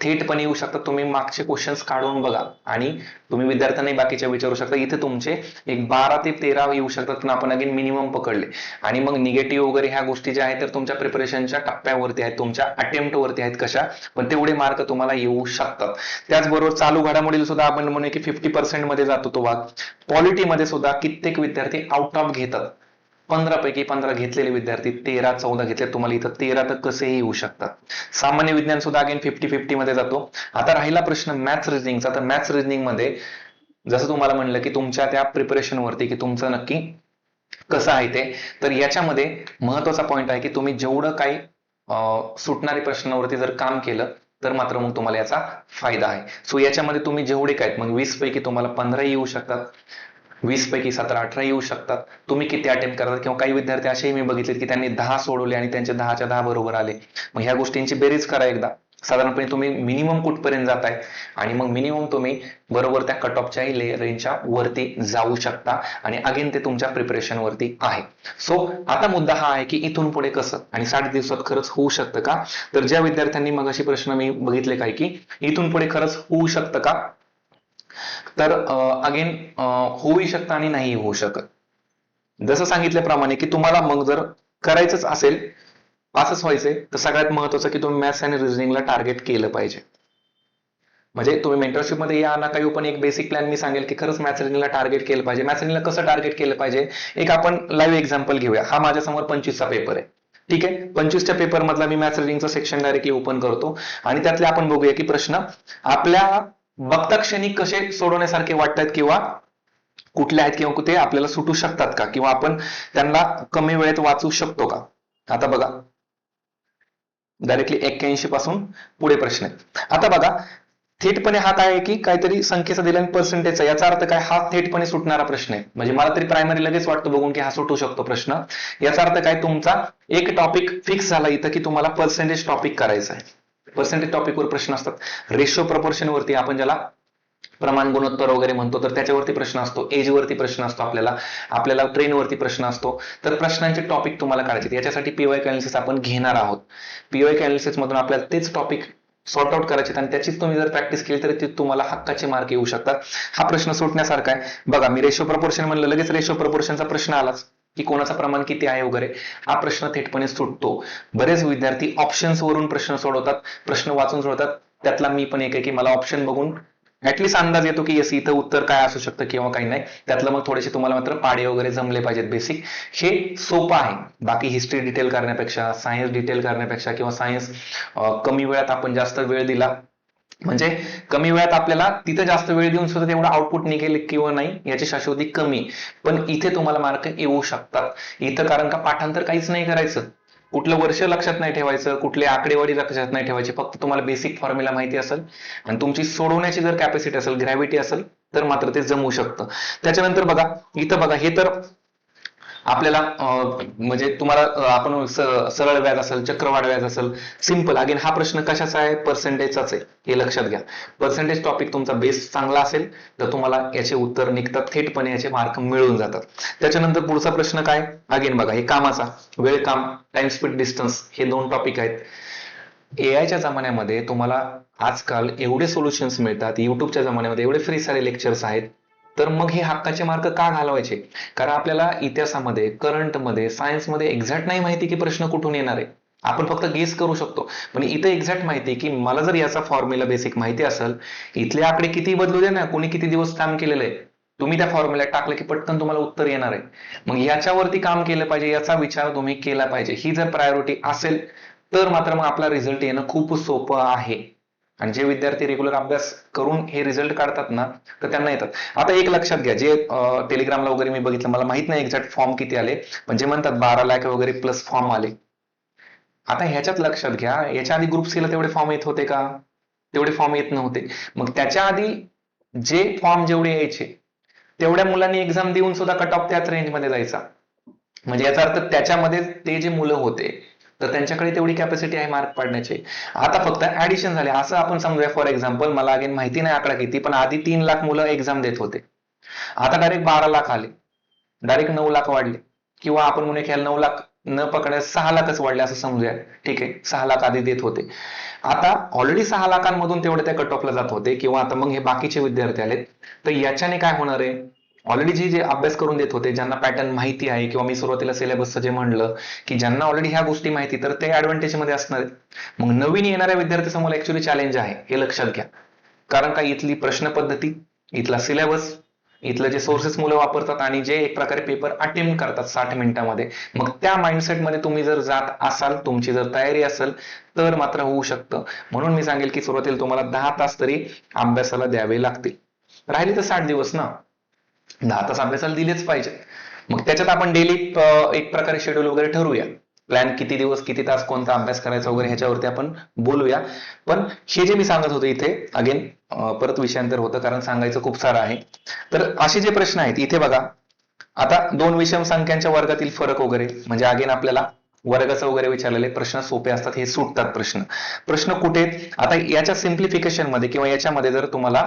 थेटपणे येऊ शकतात. तुम्ही मागचे क्वेश्चन्स काढून बघा आणि तुम्ही विद्यार्थ्यांनाही बाकीच्या विचारू शकता. इथे तुमचे एक 12 ते 13 येऊ शकतात, पण आपण अगेन मिनिमम पकडले. आणि मग निगेटिव्ह वगैरे ह्या गोष्टी ज्या आहेत तर तुमच्या प्रिपरेशनच्या टप्प्यावरती आहेत, तुमच्या अटेम्प्ट वरती आहेत कशा, पण तेवढे मार्क तुम्हाला येऊ शकतात. त्याचबरोबर चालू घडामोडीला सुद्धा आपण म्हणू की 50% मध्ये जातो तो भाग. पॉलिटीमध्ये सुद्धा कित्येक विद्यार्थी आउट ऑफ घेतात. 15 पैकी 15 घेतलेले विद्यार्थी 13, 14 घेतले, तुम्हाला इथं 13 तर कसेही येऊ शकतात. सामान्य विज्ञान सुद्धा अगेन 50-50 मध्ये जातो. आता राहिला प्रश्न मॅथ्स रिजनिंगचा, तर मॅथ्स रिजनिंग मध्ये जसं तुम्हाला म्हणलं की तुमच्या त्या प्रिपरेशन वरती की तुमचं नक्की कसं आहे ते, तर याच्यामध्ये महत्वाचा पॉईंट आहे की तुम्ही जेवढं काही सुटणारे प्रश्नावरती जर काम केलं तर मात्र मग तुम्हाला याचा फायदा आहे. सो याच्यामध्ये तुम्ही जेवढे काय मग 20 पैकी तुम्हाला 15 येऊ शकतात, 20 पैकी 17-18 येऊ शकतात. तुम्ही किती अटेम्प्ट करतात, किंवा काही विद्यार्थी असेही मी बघितले की त्यांनी 10 सोडवले आणि त्यांचे 10च्या 10 बरोबर आले. मग ह्या गोष्टींची बेरीज करा एकदा, साधारणपणे तुम्ही मिनिमम कुठपर्यंत जाताय आणि मग मिनिमम तुम्ही बरोबर त्या कट ऑफच्याही रेंजच्या वरती जाऊ शकता. आणि अगेन ते तुमच्या प्रिपरेशन वरती आहे. सो आता मुद्दा हा आहे की इथून पुढे कसं, आणि 60 दिवसात खरंच होऊ शकतं का? तर ज्या विद्यार्थ्यांनी मग अशी प्रश्न मी बघितले काय की इथून पुढे खरंच होऊ शकतं का, तर अगेन होऊ शकतं आणि नाही होऊ शकत. जसं सांगितल्याप्रमाणे की तुम्हाला मग जर करायचंच असेल, पासच व्हायचंय, तर सगळ्यात महत्वाचं की तुम्ही मॅथ्स आणि रिझनिंगला टार्गेट केलं पाहिजे. म्हणजे तुम्ही मेंटरशिप मध्ये या ना काही, पण एक बेसिक प्लॅन मी सांगेल की खरंच मॅथ्स रिझनिंगला टार्गेट केलं पाहिजे. मॅथ्स रिझनिंगला कसं टार्गेट केलं पाहिजे, एक आपण लाईव्ह एक्झाम्पल घेऊया. हा माझ्यासमोर 25चा पेपर आहे. ठीक आहे, 25च्या पेपर मधला मी मॅथ्स रिझनिंगचं सेक्शन डायरेक्टली ओपन करतो आणि त्यातले आपण बघूया की प्रश्न आपल्या बघता क्षणी कसे सोडवण्यासारखे वाटतात किंवा कुठले आहेत, किंवा ते आपल्याला सुटू शकतात का, किंवा आपण त्यांना कमी वेळेत वाचू शकतो का. आता बघा डायरेक्टली 81 पासून पुढे प्रश्न आहे. आता बघा थेटपणे हा काय आहे की काहीतरी संख्येचा दिला आणि पर्सेंटेजचा, याचा अर्थ काय, हा थेटपणे सुटणारा प्रश्न आहे. म्हणजे मला तरी प्रायमरी लगेच वाटतं बघून की हा सुटू शकतो प्रश्न. याचा अर्थ काय, तुमचा एक टॉपिक फिक्स झाला इथं की तुम्हाला पर्सेंटेज टॉपिक करायचा आहे. पर्सेंटेज टॉपिकवर प्रश्न असतात. रेशो प्रपोर्शन वरती आपण ज्याला प्रमाण गुणोत्तर वगैरे म्हणतो, तर त्याच्यावरती प्रश्न असतो, एजवरती प्रश्न असतो, आपल्याला ट्रेनवरती प्रश्न असतो. तर प्रश्नांचे टॉपिक तुम्हाला काढायचे, याच्यासाठी पीवायक्यू अनालिसिस आपण घेणार आहोत. पीवायक्यू अनालिसिस मधून आपल्याला तेच टॉपिक सॉर्ट आउट करायचे आणि त्याचीच तुम्ही जर प्रॅक्टिस केली तर ते तुम्हाला हक्काचे मार्क येऊ शकतात. हा प्रश्न सुटण्यासारखा आहे. बघा, मी रेशो प्रपोर्शन म्हणलं, लगेच रेशो प्रपोर्शनचा प्रश्न आलाच की कोणाचं प्रमाण किती आहे वगैरे. हा प्रश्न थेटपणे सुटतो. बरेच विद्यार्थी ऑप्शन्स वरून प्रश्न सोडवतात, प्रश्न वाचून सोडवतात. त्यातला मी पण एक आहे की मला ऑप्शन बघून ऍटलीस्ट अंदाज येतो की येस इथं उत्तर काय असू शकतं किंवा काही नाही. त्यातलं मग थोडेसे तुम्हाला मात्र पाडे वगैरे जमले पाहिजेत बेसिक. हे सोपं आहे. बाकी हिस्ट्री डिटेल करण्यापेक्षा, सायन्स डिटेल करण्यापेक्षा किंवा सायन्स कमी वेळात आपण जास्त वेळ दिला म्हणजे कमी वेळात आपल्याला तिथं जास्त वेळ देऊन सुद्धा तेवढं आउटपुट निघेल किंवा नाही याची शाश्वती कमी. पण इथे तुम्हाला मार्क येऊ शकतात. इथं कारण का पाठांतर काहीच नाही करायचं, कुठलं वर्ष लक्षात नाही ठेवायचं, कुठले आकडेवारी लक्षात नाही ठेवायची, फक्त तुम्हाला बेसिक फॉर्म्युला माहिती असेल आणि तुमची सोडवण्याची जर कॅपॅसिटी असेल, ग्रॅव्हिटी असेल, तर मात्र ते जमू शकतं. त्याच्यानंतर बघा, इथं बघा, हे तर आपल्याला म्हणजे तुम्हाला आपण सरळ व्याज असेल, चक्रवाढ व्याज असेल, सिंपल. अगेन हा प्रश्न कशाचा आहे? पर्सेंटेजचाच आहे, हे लक्षात घ्या. पर्सेंटेज टॉपिक तुमचा बेस चांगला असेल तर तुम्हाला याचे उत्तर निघतात, थेटपणे याचे मार्क मिळून जातात. त्याच्यानंतर पुढचा प्रश्न काय? अगेन बघा, हे कामाचा वेळ, काम, टाइम स्पीड, डिस्टन्स, हे 2 टॉपिक आहेत. एआयच्या जमान्यामध्ये तुम्हाला आजकाल एवढे सोल्युशन्स मिळतात, युट्यूबच्या जमान्यामध्ये एवढे फ्री सारे लेक्चर्स आहेत, तर मग हे हक्काचे मार्क का घालवायचे? कारण आपल्याला इतिहासामध्ये, करंटमध्ये, सायन्समध्ये एक्झॅक्ट नाही माहिती की प्रश्न कुठून येणार आहे. आपण फक्त गेस करू शकतो. पण इथे एक्झॅक्ट माहिती की मला जर याचा फॉर्म्युला बेसिक माहिती असेल, इथले आकडे किती बदलू दे ना, कोणी किती दिवस काम केलेलं आहे, तुम्ही त्या फॉर्म्युल्यात टाकलं की पटकन तुम्हाला उत्तर येणार आहे. मग याच्यावरती काम केलं पाहिजे, याचा विचार तुम्ही केला पाहिजे. ही जर प्रायोरिटी असेल तर मात्र मग आपला रिझल्ट येणं खूप सोपं आहे. आणि जे विद्यार्थी रेग्युलर अभ्यास करून हे रिझल्ट काढतात ना, तर त्यांना येतात. आता एक लक्षात घ्या, जे टेलिग्रामला वगैरे मी बघितलं, मला माहित नाही एक्झॅक्ट फॉर्म किती आले, पण जे म्हणतात 12 लाख वगैरे प्लस फॉर्म आले. आता ह्याच्यात लक्षात घ्या, याच्या आधी ग्रुप सीला तेवढे फॉर्म येत होते का? तेवढे फॉर्म येत नव्हते. मग त्याच्या आधी जे फॉर्म जेवढे यायचे तेवढ्या मुलांनी एक्झाम देऊन सुद्धा कट ऑफ त्याच रेंजमध्ये जायचा. म्हणजे याचा अर्थ त्याच्यामध्ये ते जे मुलं होते तर त्यांच्याकडे तेवढी कॅपॅसिटी आहे मार्क पाडण्याची. आता फक्त ऍडिशन झाले असं आपण समजूया. फॉर एक्झाम्पल, मला अगेन माहिती नाही आकडा किती, पण आधी 3 लाख मुलं एक्झाम देत होते, आता डायरेक्ट 12 लाख आले, डायरेक्ट 9 लाख वाढले, किंवा आपण म्हणूया की 9 लाख न पकडा 6 लाखच वाढले असं समजूया. ठीक आहे, 6 लाख आधी देत होते, आता ऑलरेडी 6 लाखांमधून तेवढे त्या कट ऑफला जात होते, किंवा आता मग हे बाकीचे विद्यार्थी आलेत, तर याच्याने काय होणार आहे? ऑलरेडी जे अभ्यास करून देत होते, ज्यांना पॅटर्न माहिती आहे, किंवा मी सुरुवातीला सिलेबसचं जे म्हणलं की ज्यांना ऑलरेडी ह्या गोष्टी माहिती, तर ते ऍडव्हान्टेज मध्ये असणार आहेत. मग नवीन येणाऱ्या विद्यार्थ्यासमोर ऍक्च्युअली चॅलेंज आहे, हे लक्षात घ्या. कारण का इथली प्रश्न पद्धती, इथला सिलेबस, इथलं जे सोर्सेस मुलं वापरतात आणि जे एक प्रकारे पेपर अटेम्प्ट करतात 60 मिनिटांमध्ये, मग त्या माइंडसेटमध्ये तुम्ही जर जात असाल, तुमची जर तयारी असेल, तर मात्र होऊ शकतं. म्हणून मी सांगेल की सुरुवातीला तुम्हाला 10 तास तरी अभ्यासाला द्यावे लागतील. राहिले तर 60 दिवस ना, 10 तास अभ्यासाला दिलेच पाहिजे. मग त्याच्यात आपण डेली एक प्रकारे शेड्यूल वगैरे ठरवूया, प्लॅन किती दिवस किती तास कोणता अभ्यास करायचा वगैरे ह्याच्यावरती आपण बोलूया. पण हे जे मी सांगत होतो इथे अगेन परत विषयांतर होतं, कारण सांगायचं खूप सारं आहे. तर असे जे प्रश्न आहेत इथे बघा, आता 2 विषम संख्यांच्या वर्गातील फरक वगैरे, म्हणजे अगेन आपल्याला वर्गाचं वगैरे विचारलेले प्रश्न सोपे असतात, हे सुटतात प्रश्न. प्रश्न कुठे? आता याच्या सिम्प्लिफिकेशन मध्ये किंवा याच्यामध्ये जर तुम्हाला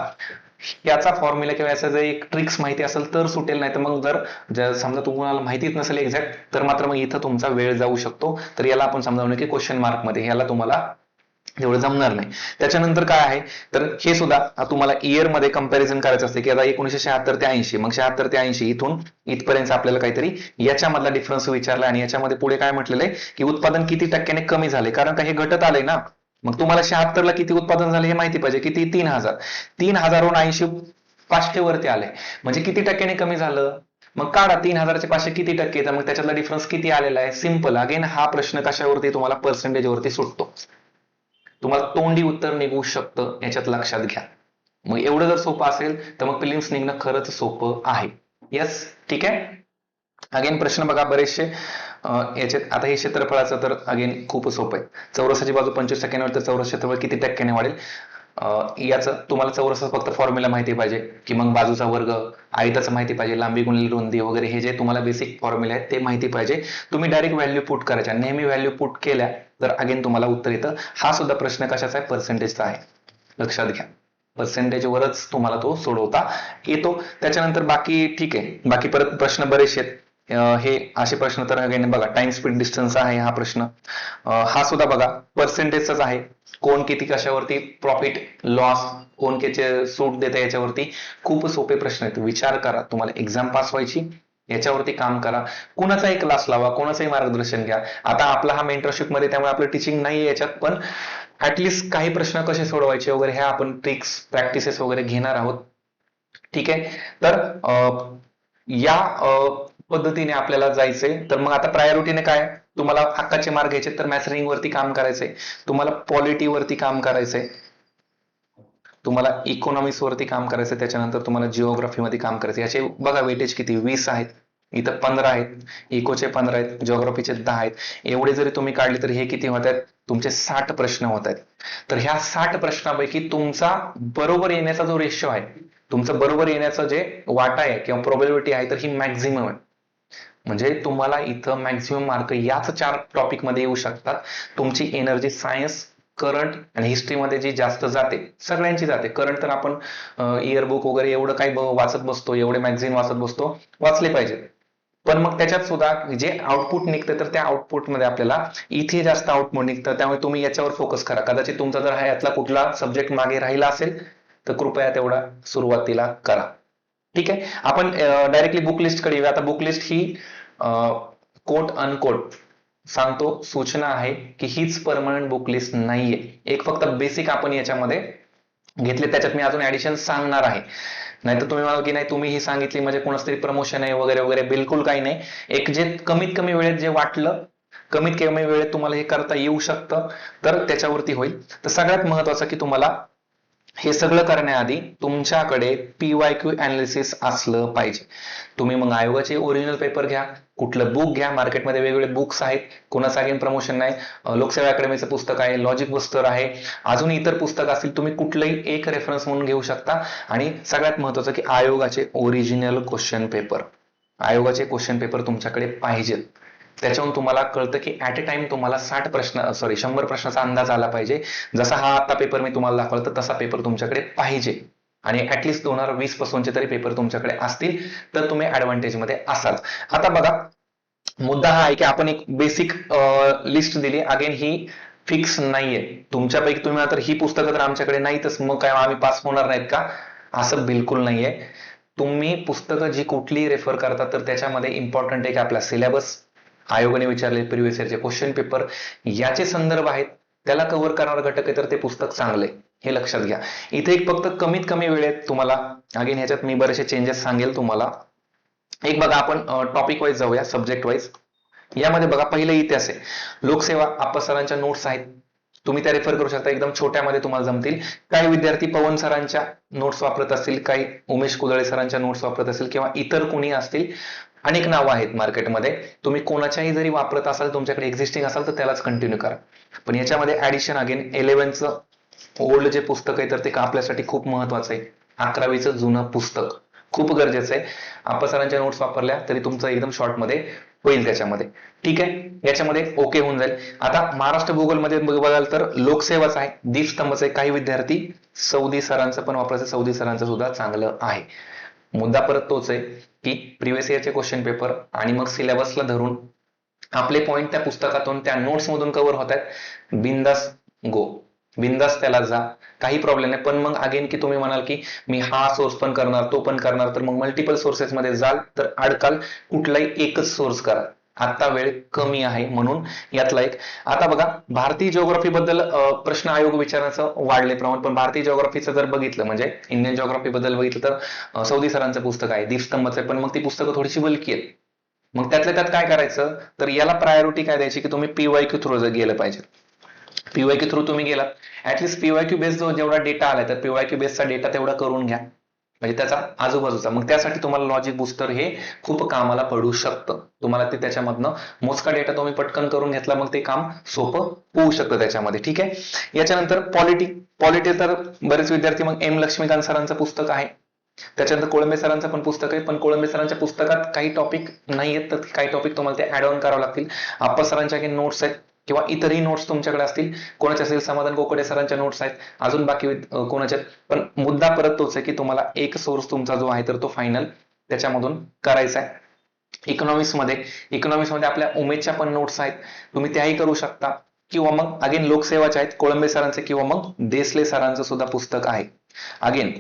याचा फॉर्म्युला किंवा याचा जर एक ट्रिक्स माहिती असेल तर सुटेल, नाही तर मग जर समजा तुम्हाला माहितीच नसेल एक्झॅक्ट, तर मात्र मग इथं तुमचा वेळ जाऊ शकतो. तर याला आपण समजावणं की क्वेश्चन मार्क मध्ये, याला तुम्हाला एवढं जमणार नाही. त्याच्यानंतर काय आहे, तर हे सुद्धा तुम्हाला इयर मध्ये कंपॅरिझन करायचं असते की आता 1976 ते 80, मग 76 ते 80 इथून इथपर्यंत आपल्याला काहीतरी याच्यामधला डिफरन्स विचारला, आणि याच्यामध्ये पुढे काय म्हटलेलं आहे की उत्पादन किती टक्क्याने कमी झाले, कारण का हे घटत आलंय ना. मग तुम्हाला 76 ला किती उत्पादन झाले हे माहिती पाहिजे, किती? 3000. 3000 80 500 वरती आले, म्हणजे किती टक्क्याने कमी झालं? मग काढा 3000चे 500 किती टक्के, तर मग त्याच्यातला डिफरन्स किती आलेला आहे? सिंपल. अगेन हा प्रश्न कशावरती? तुम्हाला पर्सेंटेज वरती सुटतो. तुम्हाला तोंडी उत्तर निघू शकतं, याच्यात लक्षात घ्या. मग एवढं जर सोपं असेल तर मग प्रिलिम्स निघणं खरंच सोपं आहे. येस, ठीक आहे. अगेन प्रश्न बघा बरेचसे याच्यात. आता हे क्षेत्रफळाचं तर अगेन खूप सोपं आहे. चौरसाची बाजू 25 टक्क्यांवर, तर चौरस क्षेत्रफळ किती टक्क्याने वाढेल? याचं तुम्हाला चौरसाचं फक्त फॉर्म्युला माहिती पाहिजे, की मग बाजूचा वर्ग, आयताचं माहिती पाहिजे, लांबी गुणिले रुंदी वगैरे, हे जे तुम्हाला बेसिक फॉर्म्युला आहेत ते माहिती पाहिजे. तुम्ही डायरेक्ट व्हॅल्यू पुट करायच्या, नेहमी व्हॅल्यू पुट केल्या तर अगेन तुम्हाला उत्तर येतं. हा सुद्धा प्रश्न कशाचा आहे? पर्सेंटेजचा आहे, लक्षात घ्या. पर्सेंटेजवरच तुम्हाला तो सोडवता येतो. त्याच्यानंतर बाकी ठीक आहे, बाकी परत प्रश्न बरेचसे आहेत. हे असे प्रश्न तर बघा, टाइम स्पीड डिस्टन्स आहे हा प्रश्न. हा सुद्धा बघा पर्सेंटेजचाच आहे. कोण किती कशावरती प्रॉफिट लॉस, कोण किती सूट देते याच्यावरती खूप सोपे प्रश्न आहेत. विचार करा, तुम्हाला एक्झाम पास व्हायची, याच्यावरती काम करा. कोणाचाही क्लास लावा, कोणाचंही मार्गदर्शन घ्या. आता आपला हा मेंटरशिप मध्ये त्यामुळे आपलं टीचिंग नाही याच्यात, पण ऍटलिस्ट काही प्रश्न कसे सोडवायचे वगैरे ह्या आपण ट्रिक्स प्रॅक्टिसेस वगैरे घेणार आहोत. ठीक आहे, तर या पद्धतीने आपल्याला जायचंय. तर मग आता प्रायोरिटीने काय, तुम्हाला हक्काचे मार्क घ्यायचे तर मॅथ्स रिडिंग वरती काम करायचंय, तुम्हाला पॉलिटी वरती काम करायचंय, तुम्हाला इकॉनॉमिक्स वरती काम करायचं, त्याच्यानंतर तुम्हाला जिओग्राफी मध्ये काम करायचं. याचे बघा वेटेज किती, 20 आहेत, इथं 15 आहेत, इकोचे 15 आहेत, जिओग्राफीचे 10 आहेत. एवढे जरी तुम्ही काढले तर हे किती होत आहेत, तुमचे 60 प्रश्न होत आहेत. तर ह्या 60 प्रश्नापैकी तुमचा बरोबर येण्याचा जो रेशो आहे, तुमचं बरोबर येण्याचं जे वाटा आहे किंवा प्रोबॅबिलिटी आहे, तर ही मॅक्झिमम आहे. म्हणजे तुम्हाला इथं मॅक्झिमम मार्क याच 4 टॉपिक मध्ये येऊ शकतात. तुमची एनर्जी सायन्स, करंट आणि हिस्ट्रीमध्ये जी जास्त जाते, सगळ्यांची जाते. करंट तर आपण इयरबुक वगैरे एवढं काही वाचत बसतो, एवढे मॅगझिन वाचत बसतो, वाचले पाहिजे. पण मग त्याच्यात सुद्धा जे आउटपुट निघतं, तर त्या आउटपुटमध्ये आपल्याला इथे जास्त आउटपुट निघतं. त्यामुळे तुम्ही याच्यावर फोकस करा. कदाचित तुमचा जर यातला कुठला सब्जेक्ट मागे राहिला असेल तर कृपया तेवढा सुरुवातीला करा. ठीक आहे, आपण डायरेक्टली बुक लिस्ट कडे येऊया. आता बुक लिस्ट ही कोट अनकोट सांगतो, सूचना आहे की हीच परमनंट बुक लिस्ट नाहीये. एक फक्त बेसिक आपण याच्यामध्ये घेतले, त्याच्यात मी अजून ऍडिशन सांगणार आहे. नाहीतर तुम्ही म्हणाल की नाही तुम्ही ही सांगितली म्हणजे कोणाच तरी प्रमोशन आहे वगैरे वगैरे. बिलकुल काही नाही. एक जे कमीत कमी वेळेत जे वाटलं, कमीत कमी वेळेत तुम्हाला हे करता येऊ शकतं, तर त्याच्यावरती होईल. तर सगळ्यात महत्वाचं की तुम्हाला हे सगळं करण्याआधी तुमच्याकडे पीवायक्यू अनालिसिस असलं पाहिजे. तुम्ही मग आयोगाचे ओरिजिनल पेपर घ्या, कुठलं बुक घ्या, मार्केटमध्ये वेगवेगळे बुक्स आहेत, कोणाचं अगेन प्रमोशन नाही, लोकसेवा अकॅडमीचं पुस्तक आहे, लॉजिक बुस्टर आहे, अजून इतर पुस्तक असतील, तुम्ही कुठलंही एक रेफरन्स म्हणून घेऊ शकता. आणि सगळ्यात महत्वाचं की आयोगाचे ओरिजिनल क्वेश्चन पेपर, आयोगाचे क्वेश्चन पेपर तुमच्याकडे पाहिजेत. त्याच्यावरून तुम्हाला कळतं की ऍट अ टाइम तुम्हाला 100 प्रश्नाचा अंदाज आला पाहिजे. जसा हा आता पेपर मी तुम्हाला दाखवला तसा पेपर तुमच्याकडे पाहिजे. आणि ऍटलिस्ट 2020 पासूनचे तरी पेपर तुमच्याकडे असतील तर तुम्ही ऍडव्हान्टेज मध्ये असाल. आता बघा, मुद्दा हा आहे की आपण एक बेसिक लिस्ट दिली. अगेन ही फिक्स नाहीये. तुमच्यापैकी तुम्ही तर ही पुस्तकं तर आमच्याकडे नाहीतच, मग काय आम्ही पास होणार नाहीत का, असं बिलकुल नाहीये. तुम्ही पुस्तकं जी कुठलीही रेफर करता तर त्याच्यामध्ये इम्पॉर्टंट आहे की आपला सिलेबस, आयोगाने विचारले प्रिव्हियस इयरचे क्वेश्चन पेपर याचे संदर्भ आहेत, त्याला कव्हर करणारा घटक आहे, तर ते पुस्तक चांगले, हे लक्षात घ्या. इथे एक फक्त कमीत कमी वेळेत तुम्हाला, अगेन ह्याच्यात मी बरेचसे चेंजेस सांगेल तुम्हाला. एक बघा, आपण टॉपिक वाईज जाऊया, सब्जेक्ट वाईज. यामध्ये बघा, पहिलं इतिहास आहे. लोकसेवा आप्पा सरांच्या नोट्स आहेत, तुम्ही त्या रेफर करू शकता, एकदम छोट्यामध्ये तुम्हाला जमतील. काही विद्यार्थी पवन सरांच्या नोट्स वापरत असतील, काही उमेश कुदळे सरांच्या नोट्स वापरत असतील, किंवा इतर कोणी असतील. अनेक नावं आहेत मार्केटमध्ये, तुम्ही कोणाच्याही जरी वापरत असाल, तुमच्याकडे एक्झिस्टिंग असाल तर त्यालाच कंटिन्यू करा. पण याच्यामध्ये ऍडिशन अगेन 11th ओल्ड जे पुस्तक आहे तर ते आपल्यासाठी खूप महत्वाचं आहे. 11वीचं जुनं पुस्तक खूप गरजेचं आहे. आप्पा सरांच्या नोट्स वापरल्या तरी तुमचं एकदम शॉर्टमध्ये होईल त्याच्यामध्ये. ठीक आहे, याच्यामध्ये ओके होऊन जाईल. आता महाराष्ट्र भूगोलमध्ये बघाल तर लोकसेवाच आहे, दीपस्तंभच आहे. काही विद्यार्थी सौदी सरांचं पण वापरायचं, सौदी सरांचं सुद्धा चांगलं आहे. मुद्दा परत तोच आहे की प्रिव्हियस इयरचे क्वेश्चन पेपर आणि मग सिलेबसला धरून आपले पॉईंट त्या पुस्तकातून, त्या नोट्स मधून कव्हर होत आहेत, बिंदास गो, बिंदास त्याला जा, काही प्रॉब्लेम नाही. पण मग अगेन की तुम्ही म्हणाल की मी हा सोर्स पण करणार, तो पण करणार, तर मग मल्टिपल सोर्सेस मध्ये जाल तर अडकाल. कुठलाही एकच सोर्स करा, आता वेळ कमी आहे म्हणून यातला एक. आता बघा, भारतीय जिओग्राफी बद्दल प्रश्न आयोग विचारण्याचं वाढले प्रमाण, पण भारतीय जिओग्राफीचं जर बघितलं, म्हणजे इंडियन जिओग्राफी बद्दल बघितलं तर सौदी सरांचं पुस्तक आहे, दीपस्तंभचं आहे, पण मग ती पुस्तकं थोडीशी बल्की आहेत. मग त्यातल्या त्यात काय करायचं, तर याला प्रायोरिटी काय द्यायची की तुम्ही पीवायक्यू थ्रू गेलं पाहिजे. पीवायक्यू थ्रू तुम्ही गेलात, ऍटलीस्ट पीवायक्यू बेस जो जेवढा डेटा आलाय तर पीवायक्यू बेसचा डेटा तेवढा करून घ्या, म्हणजे त्याचा आजूबाजूचा. मग त्यासाठी तुम्हाला लॉजिक बुस्टर हे खूप कामाला पडू शकतं. तुम्हाला ते त्याच्यामधनं मोजका डेटा तुम्ही पटकन करून घेतला, मग ते काम सोपं होऊ शकतं त्याच्यामध्ये. ठीक आहे, याच्यानंतर पॉलिटी तर बरेच विद्यार्थी, मग एम लक्ष्मीकांत सरांचं पुस्तक आहे, त्याच्यानंतर कोळंबे सरांचं पण पुस्तक आहे, पण कोळंबे सरांच्या पुस्तकात काही टॉपिक नाही आहेत, तर काही टॉपिक तुम्हाला ते ऍड ऑन करावं लागतील. आप्पा सरांच्या काही नोट्स आहेत, किंवा इतरही नोट्स तुमच्याकडे असतील, कोणाच्या असतील समाधान कोकडे सरांच्या नोट्स आहेत, अजून बाकी कोणाच्या, पण मुद्दा परत तोच आहे की तुम्हाला एक सोर्स तुमचा जो आहे तर तो फायनल त्याच्यामधून करायचा आहे. इकॉनॉमिक्स मध्ये आपल्या उमेदच्या पण नोट्स आहेत, तुम्ही त्याही करू शकता, किंवा मग अगेन लोकसेवाचे आहेत कोळंबे सरांचे, किंवा मग देसले सरांचं सुद्धा पुस्तक आहे. अगेन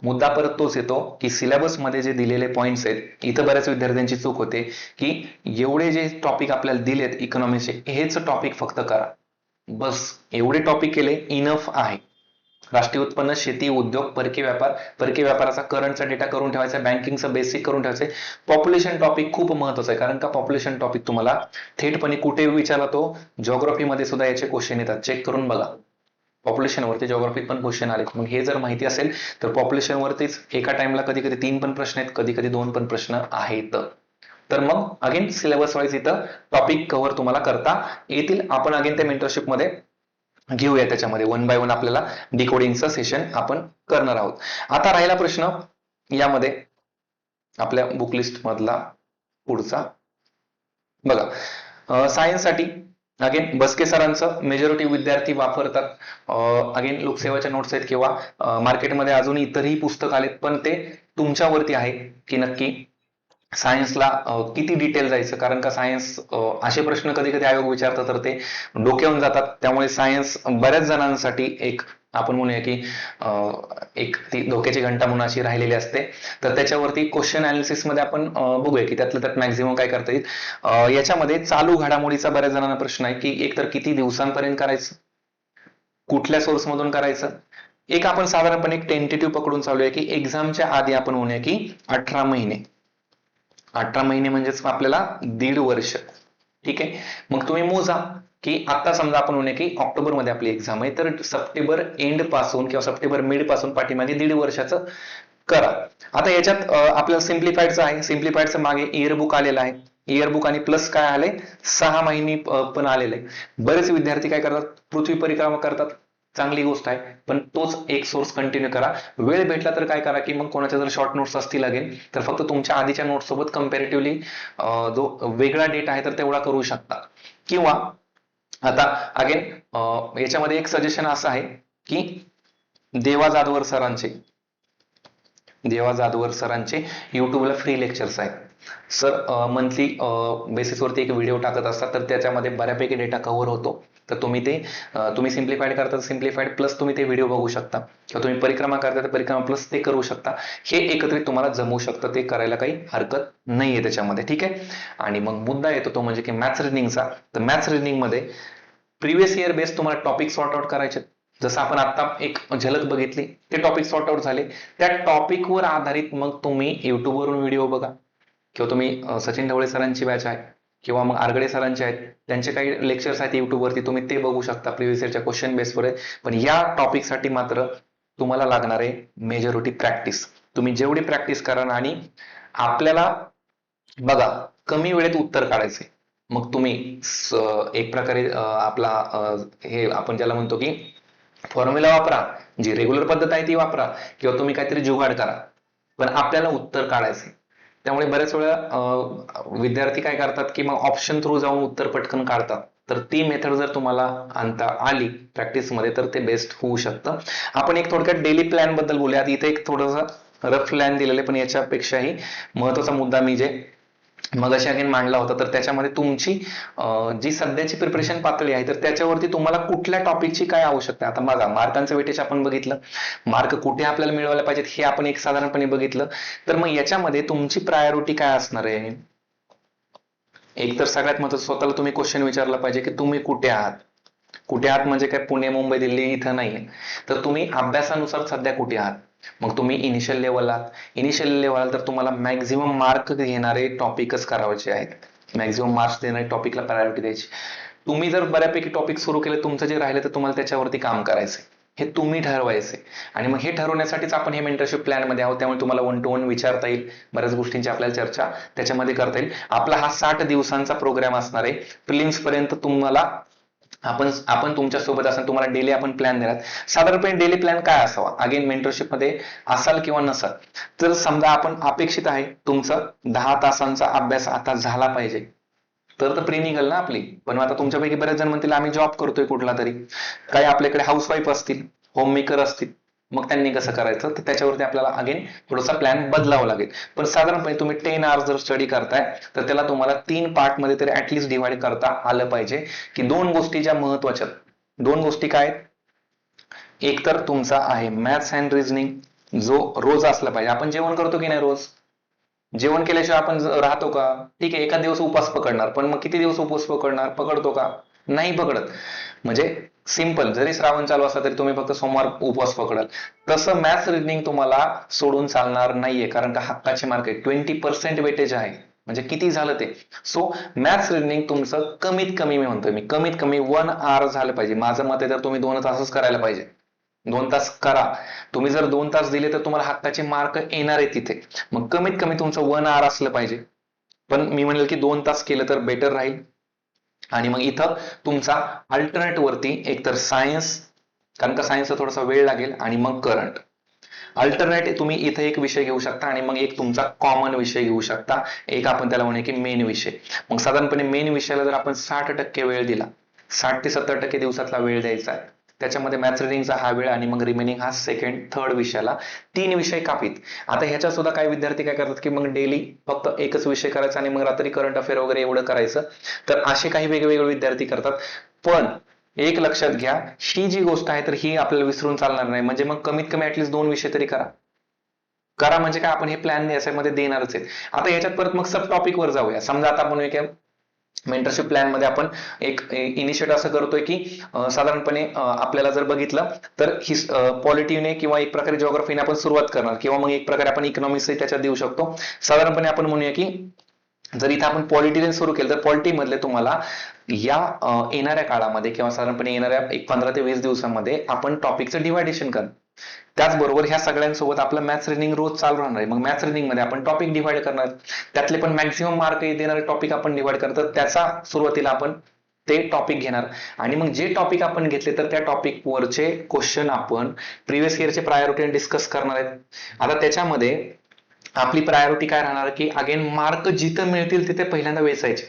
मुद्दा परत तोच येतो की सिलेबस मध्ये जे दिलेले पॉइंट्स आहेत, इथं बऱ्याच विद्यार्थ्यांची चूक होते की एवढे जे टॉपिक आपल्याला दिलेत इकॉनॉमिक्सचे, हेच टॉपिक फक्त करा, बस एवढे टॉपिक केले इनफ आहे. राष्ट्रीय उत्पन्न, शेती, उद्योग, परकीय व्यापाराचा करंटचा डेटा करून ठेवायचा, बँकिंगचं बेसिक करून ठेवायचं. पॉप्युलेशन टॉपिक खूप महत्वाचा आहे, कारण का पॉप्युलेशन टॉपिक तुम्हाला थेटपणे कुठे विचारला तो ज्योग्राफीमध्ये सुद्धा याचे क्वेश्चन येतात, चेक करून बघा. पॉप्युलेशन वरती ज्योग्राफीत पण क्वेश्चन आले, मग हे जर माहिती असेल तर पॉप्युलेशन वरतीच एका टाइमला कधी कधी 3 पण प्रश्न आहेत, कधी कधी 2 पण प्रश्न आहेत. तर मग अगेन सिलेबस वाईज इथं टॉपिक कव्हर तुम्हाला करता येतील. आपण अगेन त्या मेंटरशिप मध्ये घेऊया, त्याच्यामध्ये 1 बाय 1 आपल्याला डिकोडिंगचं सेशन आपण करणार आहोत. आता राहिला प्रश्न यामध्ये आपल्या बुक लिस्ट मधला पुढचा बघा. सायन्स साठी अगेन बसके सरांचं मेजॉरिटी विद्यार्थी वापरतात. अगेन लोकसेवाच्या नोट्स आहेत, किंवा मार्केटमध्ये अजून इतरही पुस्तक आलेत, पण ते तुमच्यावरती आहे की नक्की सायन्सला किती डिटेल जायचं, कारण का सायन्स असे प्रश्न कधी कधी आयोग विचारतात तर ते डोक्यावून जातात. त्यामुळे सायन्स बऱ्याच जणांसाठी एक आपण म्हणूया की एक ती धोक्याची घंटा म्हणून अशी राहिलेली असते. तर त्याच्यावरती क्वेश्चन अनालिसिस मध्ये आपण बघूया की त्यातलं त्यात मॅक्झिमम काय करता येईल. याच्यामध्ये चालू घडामोडीचा बऱ्याच जणांना प्रश्न आहे की एकतर किती दिवसांपर्यंत करायचं, कुठल्या सोर्स मधून करायचं. एक आपण साधारणपणे एक टेंटेटिव्ह पकडून चालू आहे की एक्झामच्या आधी आपण म्हणूया की 18 महिने, 18 महिने म्हणजेच आपल्याला 1.5 वर्ष. ठीक आहे, मग तुम्ही मोजा की आता समजा आपण म्हणूया की ऑक्टोबर मध्ये आपली एक्झाम आहे, तर सप्टेंबर एंड पासून किंवा सप्टेंबर मिड पासून पाठीमागे 1.5 वर्षाचं करा. आता याच्यात आपल्याला सिम्प्लिफाईडचं आहे, सिम्प्लिफाईडचं मागे इयरबुक आलेलं आहे, इयरबुक आणि प्लस काय आले 6 महिने पण आलेले आहे. बरेच विद्यार्थी काय करतात, पृथ्वी परिक्रमा करतात, चांगली गोष्ट आहे, पण तोच एक सोर्स कंटिन्यू करा. वेळ भेटला तर काय करा की मग कोणाच्या जर शॉर्ट नोट्स असतील अगेन तर फक्त तुमच्या आधीच्या नोट्स सोबत कम्पॅरेटिव्हली जो वेगळा डेटा आहे तर तेवढा करू शकता. किंवा आता अगेन याच्यामध्ये एक सजेशन असं आहे की देवा जाधवर सरांचे युट्यूबला फ्री लेक्चर्स आहेत. सर मंथली बेसिसवरती एक व्हिडिओ टाकत असतात, तर त्याच्यामध्ये बऱ्यापैकी डेटा कव्हर होतो. तर तुम्ही सिम्प्लिफाईड करता सिम्प्लिफाईड प्लस तुम्ही ते व्हिडिओ बघू शकता, किंवा तुम्ही परिक्रमा करता तर परिक्रमा प्लस ते करू शकता. हे एकत्रित तुम्हाला जमू शकतं, ते करायला काही हरकत नाहीये त्याच्यामध्ये. ठीक आहे, आणि मग मुद्दा येतो तो म्हणजे की मॅथ्स रिजनिंगचा. तर मॅथ्स रिजनिंग मध्ये प्रिव्हियस इयर बेस तुम्हाला टॉपिक सॉर्ट आउट करायचे. जसं आपण आता एक झलक बघितली, ते टॉपिक सॉर्ट आउट झाले, त्या टॉपिकवर आधारित मग तुम्ही युट्यूबवरून व्हिडिओ बघा, किंवा तुम्ही सचिन ढवळे सरांची बॅच आहे किंवा मग आरगडे सरांचे आहेत, त्यांचे काही लेक्चर्स आहेत युट्यूबवरती, तुम्ही ते बघू शकता प्रिव्हियस इयरच्या क्वेश्चन बेसवर. पण या टॉपिकसाठी मात्र तुम्हाला लागणार आहे मेजॉरिटी प्रॅक्टिस. तुम्ही जेवढी प्रॅक्टिस कराल, आणि आपल्याला बघा कमी वेळेत उत्तर काढायचे, मग तुम्ही एक प्रकारे आपला हे आपण ज्याला म्हणतो की फॉर्म्युला वापरा, जी रेग्युलर पद्धत आहे ती वापरा, किंवा तुम्ही काहीतरी जुगाड करा, पण आपल्याला उत्तर काढायचे. त्यामुळे बऱ्याच वेळा विद्यार्थी काय करतात की मग ऑप्शन थ्रू जाऊन उत्तर पटकन काढतात. तर ती मेथड जर तुम्हाला आणता आली प्रॅक्टिसमध्ये तर ते बेस्ट होऊ शकतं. आपण एक थोडक्यात डेली प्लॅन बद्दल बोलूया. इथे एक थोडंसं रफ प्लॅन दिलेलं आहे, पण याच्यापेक्षाही महत्वाचा मुद्दा मी जे मगाशी अगेन मांडला होता, तर त्याच्यामध्ये तुमची जी सध्याची प्रिपरेशन पातळी आहे तर त्याच्यावरती तुम्हाला कुठल्या टॉपिकची काय आवश्यकता आहे. आता बघा मार्कांचं वेटेज आपण बघितलं, मार्क कुठे आपल्याला मिळवायला पाहिजेत हे आपण एक साधारणपणे बघितलं. तर मग याच्यामध्ये तुमची प्रायोरिटी काय असणार आहे. एक तर सगळ्यात महत्त्वाचं स्वतःला तुम्ही क्वेश्चन विचारला पाहिजे की तुम्ही कुठे आहात. कुठे आहात म्हणजे काय पुणे मुंबई दिल्ली इथं नाहीये, तर तुम्ही अभ्यासानुसार सध्या कुठे आहात. मग तुम्ही इनिशियल लेवल तर तुम्हाला मॅक्झिमम मार्क घेणारे टॉपिकच करायचे आहेत, मॅक्झिमम मार्क्स देणारे टॉपिकला प्रायोरिटी द्यायची. तुम्ही जर बऱ्यापैकी टॉपिक सुरू केले, तुमचं जे राहिले तर तुम्हाला त्याच्यावरती काम करायचंय, हे तुम्ही ठरवायचे. आणि मग हे ठरवण्यासाठीच आपण हे मेंटरशिप प्लॅन मध्ये आहोत. त्यामुळे तुम्हाला 1 to 1 विचारता येईल, बऱ्याच गोष्टींची आपल्याला चर्चा त्याच्यामध्ये करता येईल. आपला हा 60 दिवसांचा प्रोग्राम असणार आहे. प्रिलिम्स पर्यंत तुम्हाला आपण तुमच्या सोबत असणार, तुम्हाला डेली आपण प्लॅन देणार. साधारणपणे डेली प्लॅन काय असावा, अगेन मेंटरशिप मध्ये असाल किंवा नसाल, तर समजा आपण अपेक्षित आहे तुमचा 10 तासांचा अभ्यास आता झाला पाहिजे. तर प्री निघल ना आपली. पण आता तुमच्यापैकी बरेच जण म्हणतील आम्ही जॉब करतोय कुठला तरी, काही आपल्याकडे हाऊसवाईफ असतील, होम मेकर असतील, मग त्यांनी कसं करायचं, तर त्याच्यावरती आपल्याला अगेन थोडासा प्लॅन बदलावा लागेल. पण साधारणपणे तुम्ही 10 आवर्स जर स्टडी करताय तर त्याला तुम्हाला 3 पार्ट मध्ये तरी ऍटलिस्ट डिवाइड करता आलं पाहिजे. की दोन गोष्टी ज्या महत्वाच्या, दोन गोष्टी काय आहेत, एक तर तुमचा आहे मॅथ्स अँड रिझनिंग जो रोज असला पाहिजे. आपण जेवण करतो की नाही रोज, जेवण केल्याशिवाय आपण राहतो का? ठीक आहे, एका दिवस उपवास पकडणार, पण मग किती दिवस उपवास पकडणार, पकडतो का? नाही पकडत. म्हणजे सिंपल, जरी श्रावण चालू असला तरी तुम्ही फक्त सोमवार उपवास पकडाल. तसं मॅथ्स रिजनिंग तुम्हाला सोडून चालणार नाहीये, कारण का हक्काचे मार्क आहे, 20% वेटेज आहे. म्हणजे किती झालं ते. सो मॅथ्स रिजनिंग तुमचं कमीत कमी, मी म्हणतोय मी कमीत कमी 1 आवर झालं पाहिजे. माझं मत आहे तर तुम्ही 2 तासच करायला पाहिजे. 2 तास करा. तुम्ही जर 2 तास दिले तर तुम्हाला हक्काचे मार्क येणार आहे तिथे. मग कमीत कमी तुमचं 1 आवर असलं पाहिजे. पण मी म्हणेल की 2 तास केलं तर बेटर राहील. आणि मग इथं तुमचा अल्टरनेट वरती एकतर सायन्स, कारण का सायन्सचा थोडासा वेळ लागेल, आणि मग करंट. अल्टरनेट तुम्ही इथे एक विषय घेऊ शकता आणि मग एक तुमचा कॉमन विषय घेऊ शकता. एक आपण त्याला म्हणूया की मेन विषय. मग साधारणपणे मेन विषयाला जर आपण 60% वेळ दिला, 60 ते 70% दिवसातला वेळ द्यायचा आहे, त्याच्यामध्ये मॅथ्स रिडिंगचा हा वेळ आणि मग रिमेनिंग हा सेकंड थर्ड विषयाला 3 विषय कापीत. आता ह्याच्यात सुद्धा काही विद्यार्थी काय करतात की मग डेली फक्त एकच विषय करायचा आणि मग रात्री करंट अफेअर वगैरे एवढं करायचं. तर असे काही वेगवेगळे विद्यार्थी करतात. पण एक लक्षात घ्या, ही जी गोष्ट आहे तर ही आपल्याला विसरून चालणार नाही. म्हणजे मग कमीत कमी ऍटलीस्ट 2 विषय तरी करा. करा म्हणजे काय, आपण हे प्लॅन याच्यामध्ये देणारच आहे. आता याच्यात परत मग सब टॉपिक वर जाऊया. समजा आता आपण एक मेंटरशिप प्लॅन मध्ये आपण एक इनिशिएट असं करतोय की साधारणपणे आपल्याला जर बघितलं तर पॉलिटीने किंवा एक प्रकारे जिओग्राफीने आपण सुरुवात करणार, किंवा मग एक प्रकारे आपण इकॉनॉमिक्स त्याच्यात देऊ शकतो. साधारणपणे आपण म्हणूया की जर इथे आपण पॉलिटीने सुरू केलं तर पॉलिटी मधले तुम्हाला या येणाऱ्या काळामध्ये किंवा साधारणपणे येणाऱ्या एक 15 ते 20 दिवसामध्ये आपण टॉपिकचं डिवायडेशन करणार. त्याचबरोबर ह्या सगळ्यांसोबत आपलं मॅथ्स रिजनिंग रोज चालू राहणार आहे. मग मॅथ्स रिजनिंग मध्ये आपण टॉपिक डिवाइड करणार, त्यातले पण मॅक्झिमम मार्क देणारे टॉपिक आपण डिवाइड करतात. त्याचा सुरुवातीला आपण ते टॉपिक घेणार आणि मग जे टॉपिक आपण घेतले तर त्या टॉपिक वरचे क्वेश्चन आपण प्रिव्हियस इयरचे प्रायोरिटी डिस्कस करणार आहेत. आता त्याच्यामध्ये आपली प्रायोरिटी काय राहणार की अगेन मार्क जिथं मिळतील तिथे पहिल्यांदा वेचायचे.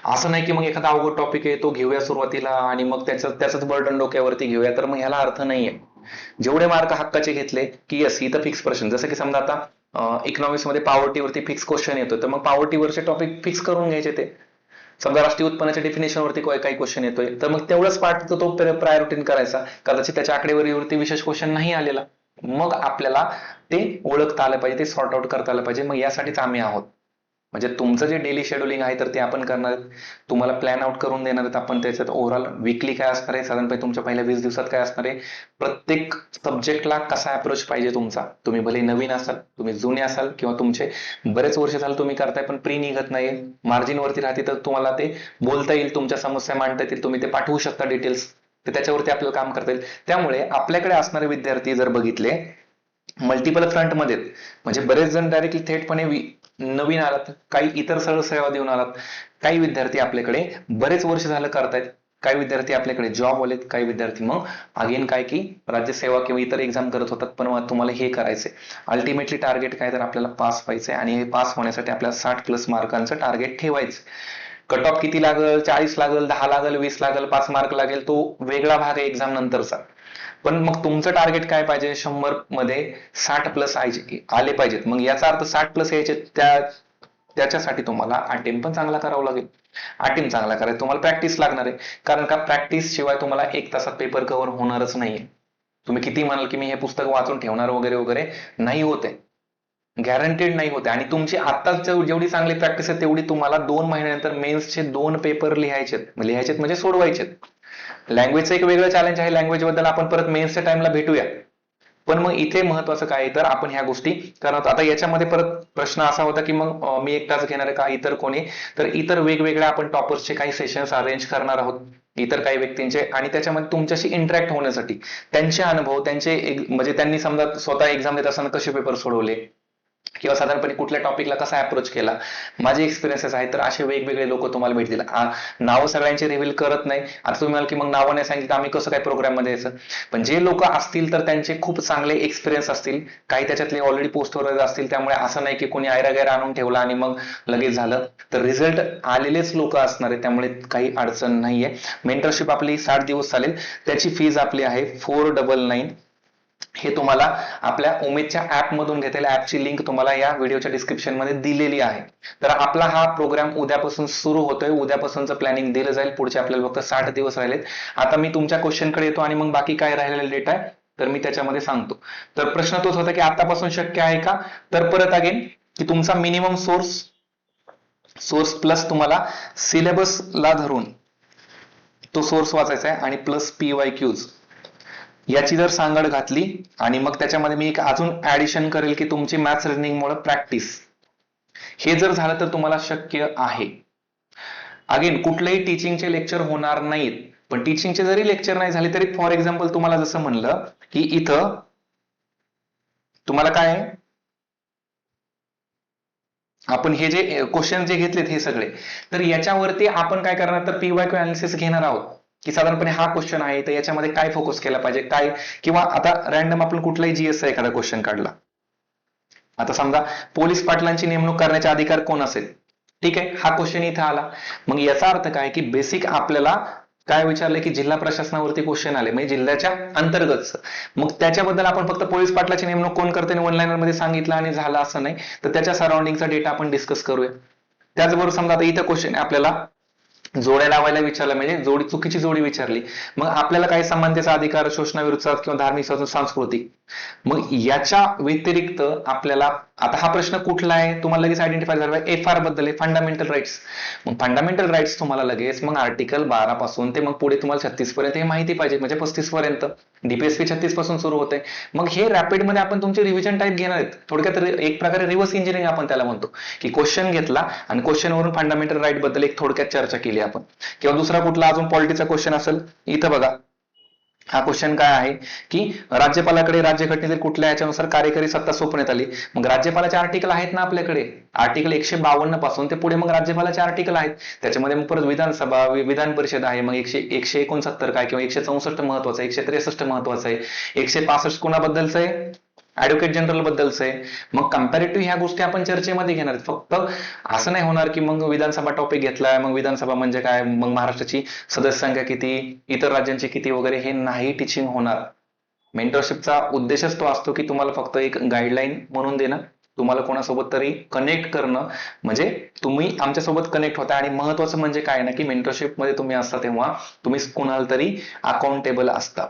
असं नाही की मग एखादा अवघड टॉपिक आहे तो घेऊया सुरुवातीला आणि मग त्याचंच बर्डन डोक्यावरती घेऊया, तर मग ह्याला अर्थ नाहीये. जेवढे मार्क हक्काचे घेतले की यस इथं फिक्स प्रश्न, जसं की समजा आता इकॉनॉमिक्स मध्ये पॉवर्टीवरती फिक्स क्वेश्चन येतो, तर मग पॉवर्टीवरचे टॉपिक फिक्स करून घ्यायचे. ते समजा राष्ट्रीय उत्पन्नाच्या डेफिनेशन वरती काही क्वेश्चन येतोय तर मग तेवढंच पार्ट तो प्रायोरिटी करायचा. कदाचित त्याच्या आकडेवारीवरती विशेष क्वेश्चन नाही आलेला, मग आपल्याला ते ओळखता आलं पाहिजे, ते सॉर्ट आउट करता आलं पाहिजे. मग यासाठीच आम्ही आहोत. म्हणजे तुमचं जे डेली शेड्युलिंग आहे तर ते आपण करणार आहेत, तुम्हाला प्लॅन आउट करून देणार आहेत आपण. त्याच्यात ओव्हरऑल वीकली काय असणार आहे, साधारणपणे तुमच्या पहिल्या 20 दिवसात काय असणार आहे, प्रत्येक सब्जेक्टला कसा अप्रोच पाहिजे तुमचा. तुम्ही भले नवीन असाल, तुम्ही जुने असाल, किंवा तुमचे बरेच वर्ष झालं तुम्ही करताय पण प्री निघत नाहीये, मार्जिन वरती राहते, तर तुम्हाला ते बोलता येईल, तुमच्या समस्या मांडता येतील, तुम्ही ते पाठवू शकता डिटेल्स, तर त्याच्यावरती आपल्याला काम करता येईल. त्यामुळे आपल्याकडे असणारे विद्यार्थी जर बघितले मल्टिपल फ्रंट मध्ये, म्हणजे बरेच जण डायरेक्टली थेटपणे नवीन आलात, काही इतर सरळ सेवा देऊन आलात, काही विद्यार्थी आपल्याकडे बरेच वर्ष झालं करतायत, काही विद्यार्थी आपल्याकडे जॉब वालेत, काही विद्यार्थी मग अगेन काय की राज्यसेवा किंवा इतर एक्झाम करत होतात. पण मग तुम्हाला हे करायचंय, अल्टिमेटली टार्गेट काय, तर आपल्याला पास व्हायचंय आणि हे पास होण्यासाठी आपल्याला 60+ मार्कांचं टार्गेट ठेवायचं. कट ऑफ किती लागल, 40 लागल, 10 लागल, 20 लागल, 5 मार्क लागेल, तो वेगळा भाग आहे एक्झाम नंतरचा. पण मग तुमचं टार्गेट काय पाहिजे, 100 मध्ये 60+ आले पाहिजेत. मग याचा अर्थ 60+ यायचे, त्याच्यासाठी तुम्हाला अटेम्प्ट पण चांगला करावा लागेल. अटेम्प्ट चांगला करायला तुम्हाला प्रॅक्टिस लागणार आहे, कारण का प्रॅक्टिस शिवाय तुम्हाला 1 तासात पेपर कव्हर होणारच नाहीये. तुम्ही किती म्हणाल की मी हे पुस्तक वाचून ठेवणार वगैरे वगैरे, नाही होते, गॅरंटेड नाही होते. आणि तुमची आत्ताच जेवढी चांगली प्रॅक्टिस आहे तेवढी तुम्हाला 2 महिन्यानंतर मेन्सचे 2 पेपर लिहायचेत म्हणजे सोडवायचेत. लँग्वेजचं एक वेगळं चॅलेंज आहे, लँग्वेज बद्दल आपण परत मेन्सच्या टाइमला भेटूया. पण मग इथे महत्वाचं काय, तर आपण ह्या गोष्टी करत. आता याच्यामध्ये परत प्रश्न असा होता की मग मी एकटाच घेणार आहे का, इतर कोणी, तर इतर वेगवेगळ्या आपण टॉपर्सचे काही सेशन्स अरेंज करणार आहोत, इतर काही व्यक्तींचे, आणि त्याच्यामध्ये तुमच्याशी इंटरॅक्ट होण्यासाठी त्यांचे अनुभव, त्यांचे म्हणजे त्यांनी समजा स्वतः एक्झाम देत असताना कसे पेपर सोडवले, किंवा साधारणपणे कुठल्या टॉपिकला कसा अप्रोच केला, माझे एक्सपिरियन्सेस आहेत. तर असे वेगवेगळे लोक तुम्हाला भेटतील. नावं सगळ्यांची रिव्हील करत नाही. आता तुम्ही म्हणाल की मग नावं नाही सांगितलं तर आम्ही कसं काय प्रोग्राममध्ये यायचं, पण जे लोक असतील तर त्यांचे खूप चांगले एक्सपिरियन्स असतील, काही त्याच्यातले ऑलरेडी पोस्टवर असतील. त्यामुळे असं नाही की कोणी आयरा आणून ठेवला आणि मग लगेच झालं, तर रिझल्ट आलेलेच लोक असणार आहेत. त्यामुळे काही अडचण नाहीये. मेंटरशिप आपली 60 दिवस चालेल. त्याची फीज आपली आहे 499. हे तुम्हाला आपल्या उमेदच्या ऍप मधून घेतलेल्या ऍपची लिंक तुम्हाला या व्हिडिओच्या डिस्क्रिप्शन मध्ये दिलेली आहे. तर आपला हा प्रोग्राम उद्यापासून सुरू होतोय. उद्यापासूनचं प्लॅनिंग दिलं जाईल. पुढचे आपल्याला फक्त 60 दिवस राहिलेत. आता मी तुमच्या क्वेश्चनकडे येतो आणि मग बाकी काय राहिलेला डेटा आहे तर मी त्याच्यामध्ये सांगतो. तर प्रश्न तोच होता की आतापासून शक्य आहे का, तर परत अगेन की तुमचा मिनिमम सोर्स प्लस तुम्हाला सिलेबसला धरून तो सोर्स वाचायचा आहे आणि प्लस PYQs याची जर सांगड घातली आणि मग त्याच्यामध्ये मी एक अजून ऍडिशन करेल की तुमची मॅथ्स रिजनिंग मुळे प्रॅक्टिस, हे जर झालं तर तुम्हाला शक्य आहे. अगेन कुठलेही टीचिंगचे लेक्चर होणार नाहीत, पण टीचिंगचे जरी लेक्चर नाही झाले तरी फॉर एक्झाम्पल तुम्हाला जसं म्हणलं की इथं तुम्हाला काय आहे, आपण हे जे क्वेश्चन जे घेतलेत हे सगळे, तर याच्यावरती आपण काय करणार तर PYQ अनालिसिस घेणार आहोत की साधारणपणे हा क्वेश्चन आहे तर याच्यामध्ये काय फोकस केला पाहिजे काय, किंवा आता रॅन्डम आपण कुठलाही GS एखादा क्वेश्चन काढला. आता समजा पोलीस पाटलांची नेमणूक करण्याचा अधिकार कोण असेल, ठीक आहे, हा क्वेश्चन इथे आला. मग याचा अर्थ काय की बेसिक आपल्याला काय विचारलं की जिल्हा प्रशासनावरती क्वेश्चन आले म्हणजे जिल्ह्याच्या अंतर्गतच, मग त्याच्याबद्दल आपण फक्त पोलीस पाटलाची नेमणूक कोण करते वन लाईनर मध्ये सांगितलं आणि झालं असं नाही, तर त्याच्या सराउंडिंगचा डेटा आपण डिस्कस करूया. त्याचबरोबर समजा आता इथं क्वेश्चन आपल्याला जोड्या लावायला विचारलं म्हणजे चुकीची जोडी विचारली, मग आपल्याला काही समानतेचा अधिकार, शोषणाविरुद्ध किंवा धार्मिक सांस्कृतिक, मग याच्या व्यतिरिक्त आपल्याला आता हा प्रश्न कुठला आहे तुम्हाला लगेच आयडेंटिफाय झाला, FR बद्दल आहे, फंडामेंटल राईट्स. मग फंडामेंटल राईट्स तुम्हाला लगेच मग आर्टिकल 12 पासून ते मग पुढे तुम्हाला 36 पर्यंत हे माहिती पाहिजे, म्हणजे 35 पर्यंत. DPSP 36 पासून सुरू होते. मग हे रॅपिड मध्ये आपण तुमचे रिव्हिजन टाईप घेणार आहेत. थोडक्यात एक प्रकारे रिव्हर्स इंजिनिअरिंग आपण त्याला म्हणतो की क्वेश्चन घेतला आणि क्वेश्चन वरून फंडामेंटल राईट बद्दल एक थोडक्यात चर्चा केली आपण. किंवा दुसरा कुठला अजून पॉलिटीचा क्वेश्चन असेल, इथं बघा हा क्वेश्चन काय आहे की राज्यपालाकडे राज्यघटनेतील कुठल्या याच्यानुसार कार्यकारी सत्ता सोपवण्यात आली. मग राज्यपालाचे आर्टिकल आहेत ना आपल्याकडे, आर्टिकल 152 पासून ते पुढे मग राज्यपालाचे आर्टिकल आहेत. त्याच्यामध्ये मग परत विधानसभा, विधान परिषद आहे, मग 169 काय किंवा 164 महत्वाचं आहे, 163 महत्वाचं आहे, 165 कोणाबद्दलचं आहे, ऍडव्होकेट जनरल बद्दलचं आहे. मग कम्पॅरेटिव्ह ह्या गोष्टी आपण चर्चेमध्ये घेणार आहेत. फक्त असं नाही होणार की मग विधानसभा टॉपिक घेतलाय, मग विधानसभा म्हणजे काय, मग महाराष्ट्राची सदस्य संख्या किती, इतर राज्यांची किती वगैरे, हे नाही टीचिंग होणार. मेंटरशिपचा उद्देशच तो असतो की तुम्हाला फक्त एक गाईडलाईन म्हणून देणं, तुम्हाला कोणासोबत तरी कनेक्ट करणं, म्हणजे तुम्ही आमच्यासोबत कनेक्ट होता. आणि महत्वाचं म्हणजे काय ना की मेंटरशिप मध्ये तुम्ही असता तेव्हा तुम्ही कोणाला तरी अकाउंटेबल असता.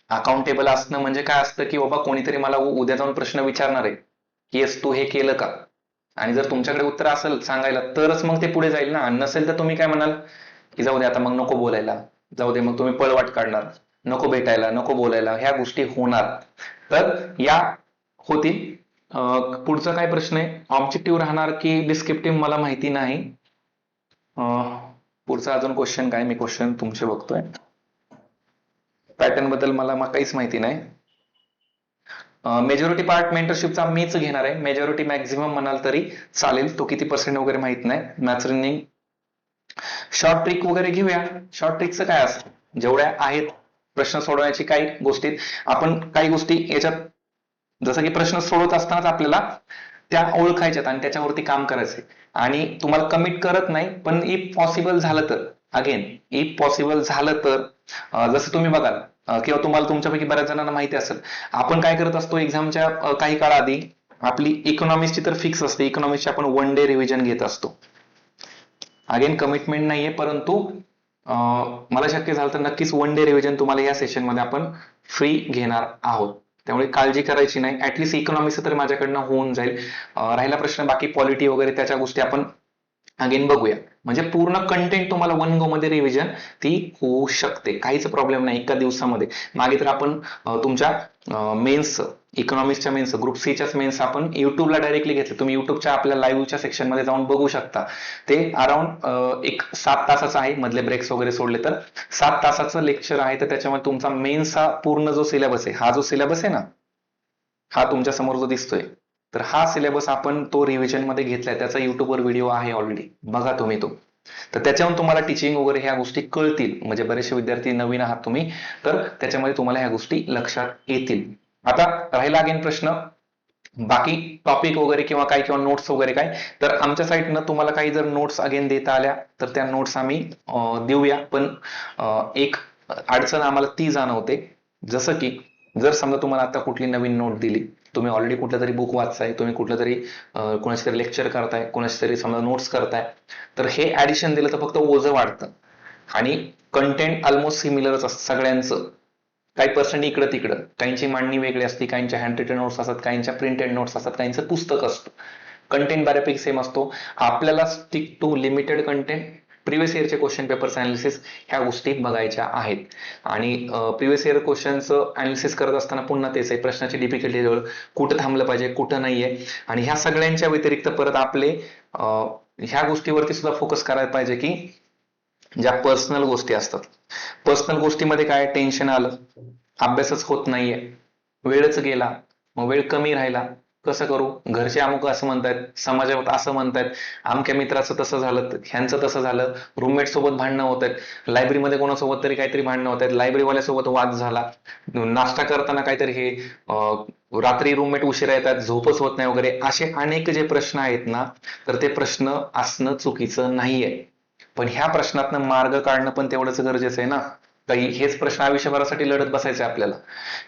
अकाउंटेबल असणं म्हणजे काय असतं की बाबा कोणीतरी मला उद्या जाऊन प्रश्न विचारणार आहे की येस तू हे केलं का, आणि जर तुमच्याकडे उत्तर असेल सांगायला तरच मग ते पुढे जाईल ना, नसेल तर तुम्ही काय म्हणाल की जाऊ दे आता, मग नको बोलायला, जाऊ दे, मग तुम्ही पळवाट काढणार, नको भेटायला, नको बोलायला, ह्या गोष्टी होणार. तर या होतील. पुढचा काय प्रश्न आहे, ऑब्जेक्टिव्ह राहणार की डिस्क्रिप्टिव्ह मला माहिती नाही. पुढचा अजून क्वेश्चन काय, मी क्वेश्चन तुमचे बघतोय, पॅटर्न बद्दल मला काहीच माहिती नाही. मेजॉरिटी पार्ट मेंटरशिपचा मीच घेणार आहे, मेजॉरिटी मॅक्झिमम म्हणाल तरी चालेल, तो किती पर्सेंट वगैरे माहित नाही. मॅथ्स रिजनिंग शॉर्ट ट्रिक वगैरे घेऊया. शॉर्ट ट्रिकचं काय असतं, जेवढ्या आहेत प्रश्न सोडवण्याची काही गोष्टीत आपण काही गोष्टी याच्यात, जसं की प्रश्न सोडवत असतानाच आपल्याला त्या ओळखायच्यात आणि त्याच्यावरती काम करायचंय. आणि तुम्हाला कमिट करत नाही, पण इफ पॉसिबल झालं तर, अगेन इफ पॉसिबल झालं तर जसं तुम्ही बघाल किंवा तुम्हाला तुमच्यापैकी बऱ्याच जणांना माहिती असेल, आपण काय करत असतो एक्झामच्या काही काळाआधी आपली इकॉनॉमिक्सची तर फिक्स असते, इकॉनॉमिक्सची आपण 1 डे रिव्हिजन घेत असतो. अगेन कमिटमेंट नाहीये, परंतु मला शक्य झालं तर नक्कीच 1 डे रिव्हिजन तुम्हाला या सेशन मध्ये आपण फ्री घेणार आहोत. त्यामुळे काळजी करायची नाही, ऍटलिस्ट इकॉनॉमिक्स तर माझ्याकडनं होऊन जाईल. राहिला प्रश्न बाकी पॉलिटी वगैरे त्याच्या गोष्टी आपण अगेन बघूया. म्हणजे पूर्ण कंटेंट तुम्हाला 1 गो मध्ये रिव्हिजन ती होऊ शकते, काहीच प्रॉब्लेम नाही एका दिवसामध्ये. मागे तर आपण तुमच्या मेन्स, इकॉनॉमिक्सच्या मेन्स, ग्रुप सीच्याच मेन्स आपण युट्यूबला डायरेक्टली घेतले. तुम्ही युट्यूबच्या आपल्या लाईव्हच्या सेक्शन मध्ये जाऊन बघू शकता. ते अराउंड एक 7 तासाचं आहे, मधले ब्रेक्स वगैरे सोडले तर 7 तासाचं लेक्चर आहे. तर त्याच्यामध्ये तुमचा मेन्सचा पूर्ण जो सिलेबस आहे, हा जो सिलेबस आहे ना, हा तुमच्या समोर जो दिसतोय तर हा सिलेबस आपण तो रिव्हिजन मध्ये घेतलाय, त्याचा युट्यूबवर व्हिडिओ आहे ऑलरेडी, बघा तुम्ही तो. तर त्याच्यावरून तुम्हाला टीचिंग वगैरे ह्या गोष्टी कळतील. म्हणजे बरेचसे विद्यार्थी नवीन आहात तुम्ही, तर त्याच्यामध्ये तुम्हाला ह्या गोष्टी लक्षात येतील. आता राहिला अगेन प्रश्न बाकी टॉपिक वगैरे किंवा नोट्स वगैरे काय, तर आमच्या साईडनं तुम्हाला काही जर नोट्स अगेन देता आल्या तर त्या नोट्स आम्ही देऊया. पण एक अडचण आम्हाला ती जाणवते, जसं की जर समजा तुम्हाला आता कुठली नवीन नोट दिली, तुम्ही ऑलरेडी कुठलं तरी बुक वाचताय, तुम्ही कुठलं तरी कोणाची तरी लेक्चर करताय, कोणाची तरी समजा नोट्स करताय, तर हे ऍडिशन दिलं तर फक्त ओझं वाढतं आणि कंटेंट ऑलमोस्ट सिमिलरच असतं सगळ्यांचं. काही पर्सेंट इकडं तिकडं, काहींची मांडणी वेगळी असते, काहींच्या हँड रिटन नोट्स असतात, काहींच्या प्रिंटेड नोट्स असतात, काहींचं पुस्तक असतं. कंटेंट बऱ्यापैकी सेम असतो. आपल्याला stick to limited content, previous इयरचे क्वेश्चन पेपर्स अनालिसिस ह्या गोष्टी बघायच्या आहेत. आणि प्रिव्हियस इयर क्वेश्चनचं अनालिसिस करत असताना पुन्हा तेच आहे, प्रश्नाची डिफिकल्टी लेवल कुठं थांबलं पाहिजे, कुठं नाहीये. आणि ह्या सगळ्यांच्या व्यतिरिक्त परत आपले ह्या गोष्टीवरती सुद्धा फोकस करायला पाहिजे की ज्या पर्सनल गोष्टी असतात, पर्सनल गोष्टीमध्ये काय टेन्शन आलं, अभ्यासच होत नाहीये, वेळच गेला, मग वेळ कमी राहिला, कसं करू, घरचे अमुक असं म्हणतायत, समाजात असं म्हणतायत, आमच्या मित्राचं तसं झालं, ह्यांचं तसं झालं, रूममेट सोबत भांडणं होत आहेत, लायब्ररीमध्ये कोणासोबत तरी काहीतरी भांडणं होत आहेत, लायब्ररीवाल्यासोबत वाद झाला, नाश्ता करताना काहीतरी हे रात्री रूममेट उशिरा येतात, झोपच होत नाही वगैरे, असे अनेक जे प्रश्न आहेत ना, तर ते प्रश्न असणं चुकीचं नाहीये. पण ह्या प्रश्नातनं मार्ग काढणं पण तेवढंच गरजेचं आहे ना. काही हेच प्रश्न आयुष्यभरासाठी लढत बसायचे आपल्याला,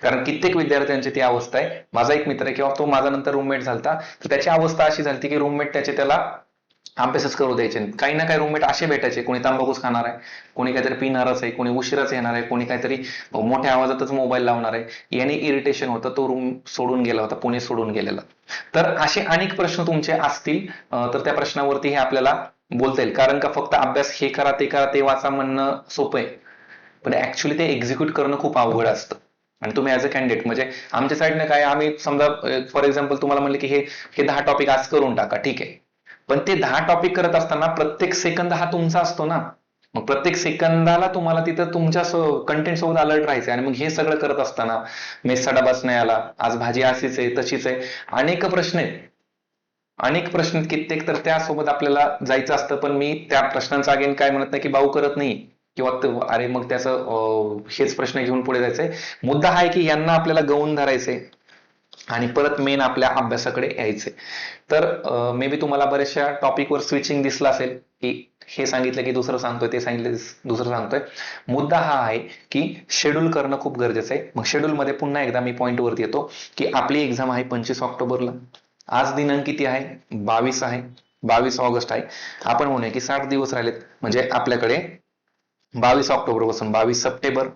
कारण कित्येक विद्यार्थ्यांची ती अवस्था आहे. माझा एक मित्र आहे किंवा तो माझा नंतर रूममेट झालता, तर त्याची अवस्था अशी झाली की रूममेट त्याला अभ्यासच करू द्यायचे. काही ना काही रूममेट असे भेटायचे, कोणी तंबाखूच खाणार आहे, कोणी काहीतरी पिणारच आहे, कोणी उशिराच येणार आहे, कोणी काहीतरी मोठ्या आवाजातच मोबाईल लावणार आहे. याने इरिटेशन होतं, तो रूम सोडून गेला होता, पुणे सोडून गेलेला. तर असे अनेक प्रश्न तुमचे असतील, तर त्या प्रश्नावरती हे आपल्याला बोलता येईल. कारण का फक्त अभ्यास हे करा ते वाचा म्हणणं सोपं आहे, पण ऍक्च्युली ते एक्झिक्यूट करणं खूप अवघड असतं. आणि तुम्ही ऍज अ कॅन्डिडेट, म्हणजे आमच्या साईडने काय, आम्ही समजा फॉर एक्झाम्पल तुम्हाला म्हणले की हे 10 टॉपिक आज करून टाका, ठीक आहे, पण ते 10 टॉपिक करत असताना प्रत्येक सेकंद हा तुमचा असतो ना. मग प्रत्येक सेकंदाला तुम्हाला तिथं तुमच्या कंटेंट सोबत अलर्ट राहायचं. आणि मग हे सगळं करत असताना मेसचा डबाच नाही आला, आज भाजी अशीच आहे तशीच आहे, अनेक प्रश्न आहेत, अनेक प्रश्न आहेत कित्येक, तर त्यासोबत आपल्याला जायचं असतं. पण मी त्या प्रश्नांचा अगेन काय म्हणत नाही की भाऊ करत नाही किंवा अरे मग त्याचं हेच प्रश्न घेऊन पुढे जायचंय. मुद्दा हा आहे की यांना आपल्याला गवून धरायचंय आणि परत मेन आपल्या अभ्यासाकडे यायचे. तर मे बी तुम्हाला बऱ्याचशा टॉपिकवर स्विचिंग दिसलं असेल की हे सांगितलं की दुसरं सांगतोय, ते सांगितलं दुसरं सांगतोय. मुद्दा हा आहे की शेड्यूल करणं खूप गरजेचं आहे. मग शेड्यूल मध्ये पुन्हा एकदा मी पॉईंट वरती येतो की आपली एक्झाम आहे 25 ऑक्टोबरला. आज दिनांक किती आहे, 22 आहे, 22 ऑगस्ट आहे. आपण म्हणूया की 60 दिवस राहिलेत, म्हणजे आपल्याकडे 22 ऑक्टोबर पासून 22 सप्टेंबर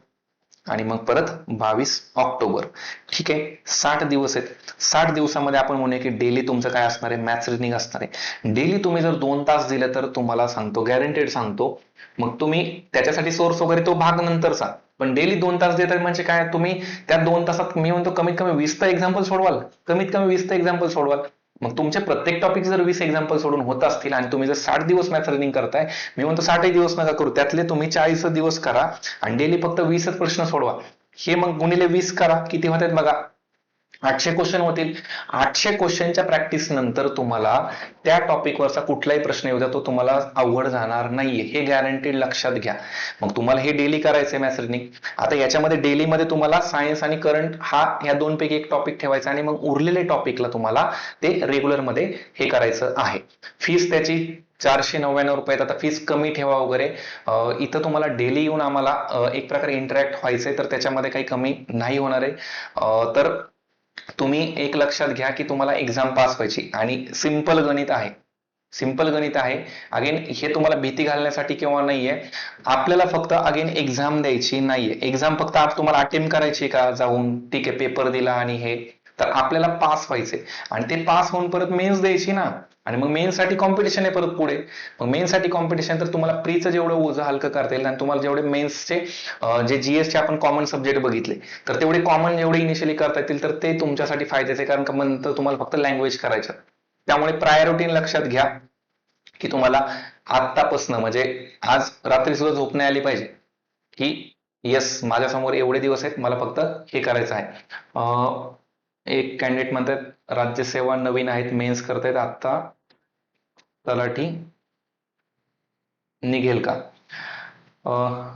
आणि मग परत 22 ऑक्टोबर. ठीक आहे, 60 दिवस आहेत. 60 दिवसामध्ये आपण म्हणूया की डेली तुमचं काय असणार आहे, मॅथ्स रिजनिंग असणार आहे. डेली तुम्ही जर 2 तास दिले तर तुम्हाला सांगतो, गॅरंटेड सांगतो, मग तुम्ही त्याच्यासाठी सोर्स वगैरे तो भाग नंतरचा, पण डेली 2 तास देतात म्हणजे काय, तुम्ही त्या 2 तासात मी म्हणतो कमीत कमी 20 तर एक्झाम्पल सोडवाल, कमीत कमी 20 तर एक्झाम्पल सोडवाल. मग तुमचे प्रत्येक टॉपिक जर 20 एक्झाम्पल सोडून होत असतील आणि तुम्ही जर 60 दिवस मॅथ्स रिजनिंग करताय, मी म्हणतो 60 दिवस नका करू, त्यातले तुम्ही 40 दिवस करा आणि डेली फक्त 20 प्रश्न सोडवा. हे मग गुणिले 20 करा, किती होतात बघा, 800 क्वेश्चन होतील. 800 क्वेश्चनच्या प्रॅक्टिस नंतर तुम्हाला त्या टॉपिकवरचा कुठलाही प्रश्न येऊ द्या, तो तुम्हाला अवघड जाणार नाहीये, हे गॅरंटीड लक्षात घ्या. मग तुम्हाला हे डेली करायचंय मॅथ्स रिजनिंग. आता याच्यामध्ये डेली मध्ये तुम्हाला सायन्स आणि करंट हा या दोनपैकी एक टॉपिक ठेवायचा आणि मग उरलेले टॉपिकला तुम्हाला ते रेग्युलर मध्ये हे करायचं आहे. फीस त्याची 499 रुपये. आता फीस कमी ठेवा वगैरे, इथं तुम्हाला डेली येऊन आम्हाला एक प्रकारे इंटरॅक्ट व्हायचंय, तर त्याच्यामध्ये काही कमी नाही होणार आहे. तर तुम्ही एक लक्षात घ्या की तुम्हाला एक्झाम पास व्हायची आणि सिंपल गणित आहे, सिंपल गणित आहे. अगेन हे तुम्हाला भीती घालण्यासाठी किंवा नाहीये, आपल्याला फक्त अगेन एक्झाम द्यायची नाहीये. एक्झाम फक्त आज तुम्हाला अटेम्प्ट करायची का जाऊन, ठीक आहे पेपर दिला आणि हे, तर आपल्याला पास व्हायचे आणि ते पास होऊन परत मेन्स द्यायची ना. आणि मग मेन्स साठी कॉम्पिटिशन आहे परत पुढे. मग मेन्स साठी कॉम्पिटिशन, तर तुम्हाला प्रीचं जेवढं ओझं हलकं करता येईल आणि तुम्हाला जेवढे मेन्सचे जे जीएसचे आपण कॉमन सब्जेक्ट बघितले, तर तेवढे कॉमन जेवढे इनिशियली करता येतील तर ते तुमच्यासाठी फायद्याचे, कारण का नंतर तुम्हाला फक्त लँग्वेज करायचं. त्यामुळे प्रायोरिटी लक्षात घ्या की तुम्हाला आत्तापासनं, म्हणजे आज रात्री सुद्धा झोप नाही आली पाहिजे की येस माझ्या समोर एवढे दिवस आहेत, मला फक्त हे करायचं आहे. एक कॅन्डिडेट म्हणतात राज्यसेवा नवीन आहेत, मेन्स करतायत आता, तलाठी निघेल का?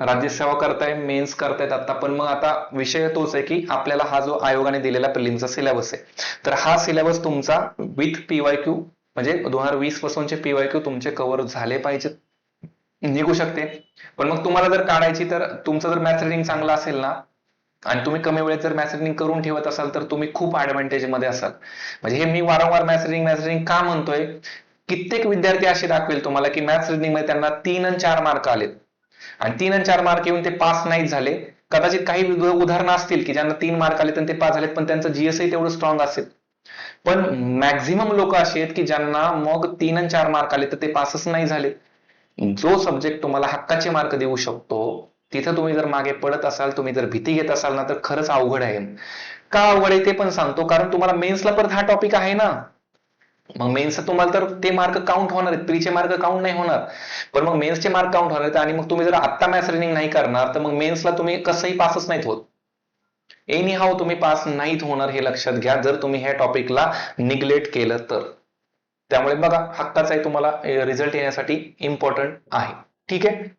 राज्यसेवा करताय, मेन्स करतायत आता, पण मग आता विषय तोच आहे की आपल्याला हा जो आयोगाने दिलेला प्रिलिमचा सिलेबस आहे, तर हा सिलेबस तुमचा विथ पीवायक्यू म्हणजे 2020 पासूनचे पीवायक्यू तुमचे कव्हर झाले पाहिजेत. निघू शकते, पण मग तुम्हाला जर काढायची तर तुमचं जर मॅथ्स रिडिंग चांगलं असेल ना आणि तुम्ही कमी वेळेत जर मॅथ्स रिडिंग करून ठेवत असाल तर तुम्ही खूप ऍडव्हान्टेज मध्ये असाल. म्हणजे हे मी वारंवार मॅथ्स रिडिंग का म्हणतोय, कित्येक विद्यार्थी असे दाखवेल तुम्हाला की मॅथ्स रिडिंग मध्ये त्यांना 3 आणि 4 मार्क आलेत आणि 3 आणि 4 मार्क येऊन ते पास नाही झाले. कदाचित काही उदाहरणं असतील की ज्यांना 3 मार्क आले तर ते पास झालेत, पण त्यांचं जीएसही तेवढं स्ट्रॉंग असेल. पण मॅक्झिमम लोक असे आहेत की ज्यांना मग 3 आणि 4 मार्क आले तर ते पासच नाही झाले. जो सब्जेक्ट तुम्हाला हक्काचे मार्क देऊ शकतो तिथं तुम्ही जर मागे पडत असाल, तुम्ही जर भीती घेत असाल ना, तर खरंच अवघड आहे. का अवघड आहे ते पण सांगतो, कारण तुम्हाला मेन्सला परत हा टॉपिक आहे ना. मग मेन्स तुम्हाला तर ते मार्क काउंट होणार आहेत, प्रीचे मार्क काउंट नाही होणार, पण मग मेन्सचे मार्क काउंट होणार आहेत. आणि मग तुम्ही जर आत्ता मॅथ्स रिडिंग नाही करणार तर मग मेन्सला तुम्ही कसंही पासच नाहीत होत. एनी हाव तुम्ही पास नाहीत होणार, हे लक्षात घ्या जर तुम्ही ह्या टॉपिकला निग्लेक्ट केलं तर. त्यामुळे बघा, हक्काचा आहे, तुम्हाला रिझल्ट येण्यासाठी इम्पॉर्टंट आहे. ठीक आहे,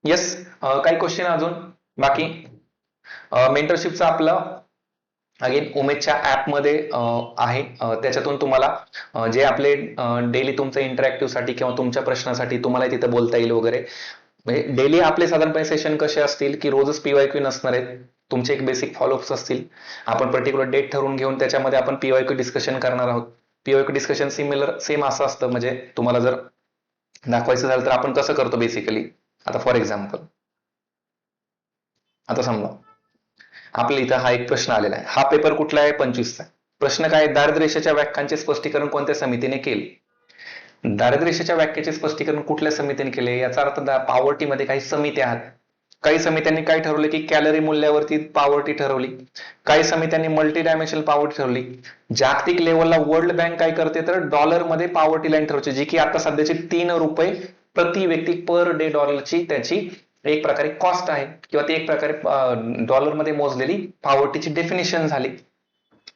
येस. काही क्वेश्चन अजून बाकी? मेंटरशिपचं आपलं अगेन उमेदच्या ऍपमध्ये आहे, त्याच्यातून तुम्हाला जे आपले डेली तुमचं इंटरॅक्टिव्ह साठी किंवा तुमच्या प्रश्नासाठी तुम्हाला तिथे बोलता येईल वगैरे. म्हणजे डेली आपले साधारणपणे सेशन कसे असतील की रोजच पीवायक्यू नसणार आहेत, तुमचे एक बेसिक फॉलोअप्स असतील. आपण पर्टिक्युलर डेट ठरवून घेऊन त्याच्यामध्ये आपण पीवायक्यू डिस्कशन करणार आहोत. पीवायक्यू डिस्कशन सेम असं असतं, म्हणजे तुम्हाला जर दाखवायचं झालं तर आपण कसं करतो बेसिकली. आता फॉर एक्झाम्पल, आता समजा आपल्या इथं हा एक प्रश्न आलेला आहे. हा पेपर कुठला आहे? 25चा. प्रश्न काय? दारिद्र्य रेषेच्या व्याख्यांचे स्पष्टीकरण कोणत्या समितीने केले? दारिद्र्य रेषेच्या व्याख्येचे स्पष्टीकरण कुठल्या समितीने केले? याचा अर्थ पॉवर्टीमध्ये काही समित्या आहेत. काही समित्यांनी काय ठरवले की कॅलरी मूल्यावरती पॉवर्टी ठरवली. काही समित्यांनी मल्टी डायमेन्शनल पॉवर्टी ठरवली. जागतिक लेवलला वर्ल्ड बँक काय करते तर डॉलरमध्ये पॉवर्टी लाईन ठरवते, जी की आता सध्याची ₹3 प्रति व्यक्ती पर डे डॉलरची त्याची एक प्रकारे कॉस्ट आहे, किंवा ती एक प्रकारे डॉलरमध्ये मोजलेली पॉवर्टीची डेफिनेशन झाली.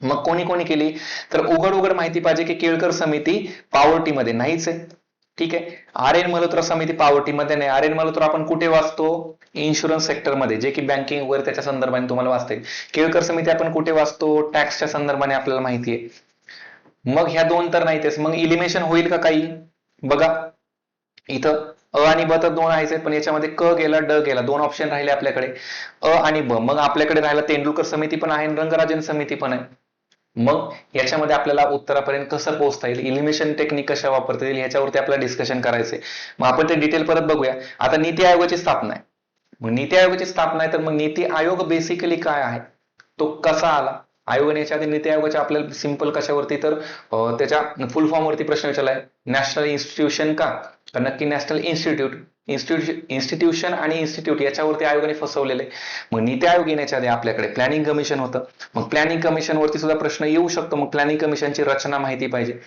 मग कोणी कोणी केली तर उघड उघड माहिती पाहिजे की केळकर समिती पॉवर्टीमध्ये नाहीच आहे. ठीक आहे, आर एन मल्होत्रा समिती पॉवर्टीमध्ये नाही. आर एन मल्होत्रा आपण कुठे वाचतो? इन्शुरन्स सेक्टरमध्ये, जे की बँकिंग वगैरे त्याच्या संदर्भाने तुम्हाला वाचते. केळकर समिती आपण कुठे वाचतो? टॅक्सच्या संदर्भाने आपल्याला माहिती आहे. मग ह्या दोन तर नाहीतच, मग इलिमिनेशन होईल का काही? बघा इथं अ आणि ब तर दोन आहेच, पण याच्यामध्ये क गेला, ड गेला, दोन ऑप्शन राहिले आपल्याकडे, अ आणि ब. मग आपल्याकडे राहिला तेंडुलकर समिती पण आहे, रंगराजन समिती पण आहे. मग याच्यामध्ये आपल्याला उत्तरापर्यंत कसं पोहोचता येईल, इलिमिनेशन टेक्निक कशा वापरता येईल, ह्याच्यावरती आपल्याला डिस्कशन करायचंय. मग आपण ते डिटेल परत बघूया. आता नीती आयोगाची स्थापना आहे. मग नीती आयोगाची स्थापना आहे, तर मग नीती आयोग बेसिकली काय आहे, तो कसा आला? आयोगाने याच्या आधी नीती आयोगाच्या आपल्याला सिंपल कशावरती तर त्याच्या फुल फॉर्म वरती प्रश्न विचारलाय, नॅशनल इन्स्टिट्यूशन का नक्की नॅशनल इन्स्टिट्यूट. इन्स्टिट्यूशन आणि इन्स्टिट्यूट याच्यावरती आयोगाने फसवलेले. मग नीती आयोग येण्याच्या आधी आपल्याकडे प्लॅनिंग कमिशन होतं. मग प्लॅनिंग कमिशन वरती सुद्धा प्रश्न येऊ शकतो. मग प्लॅनिंग कमिशनची रचना माहिती पाहिजे.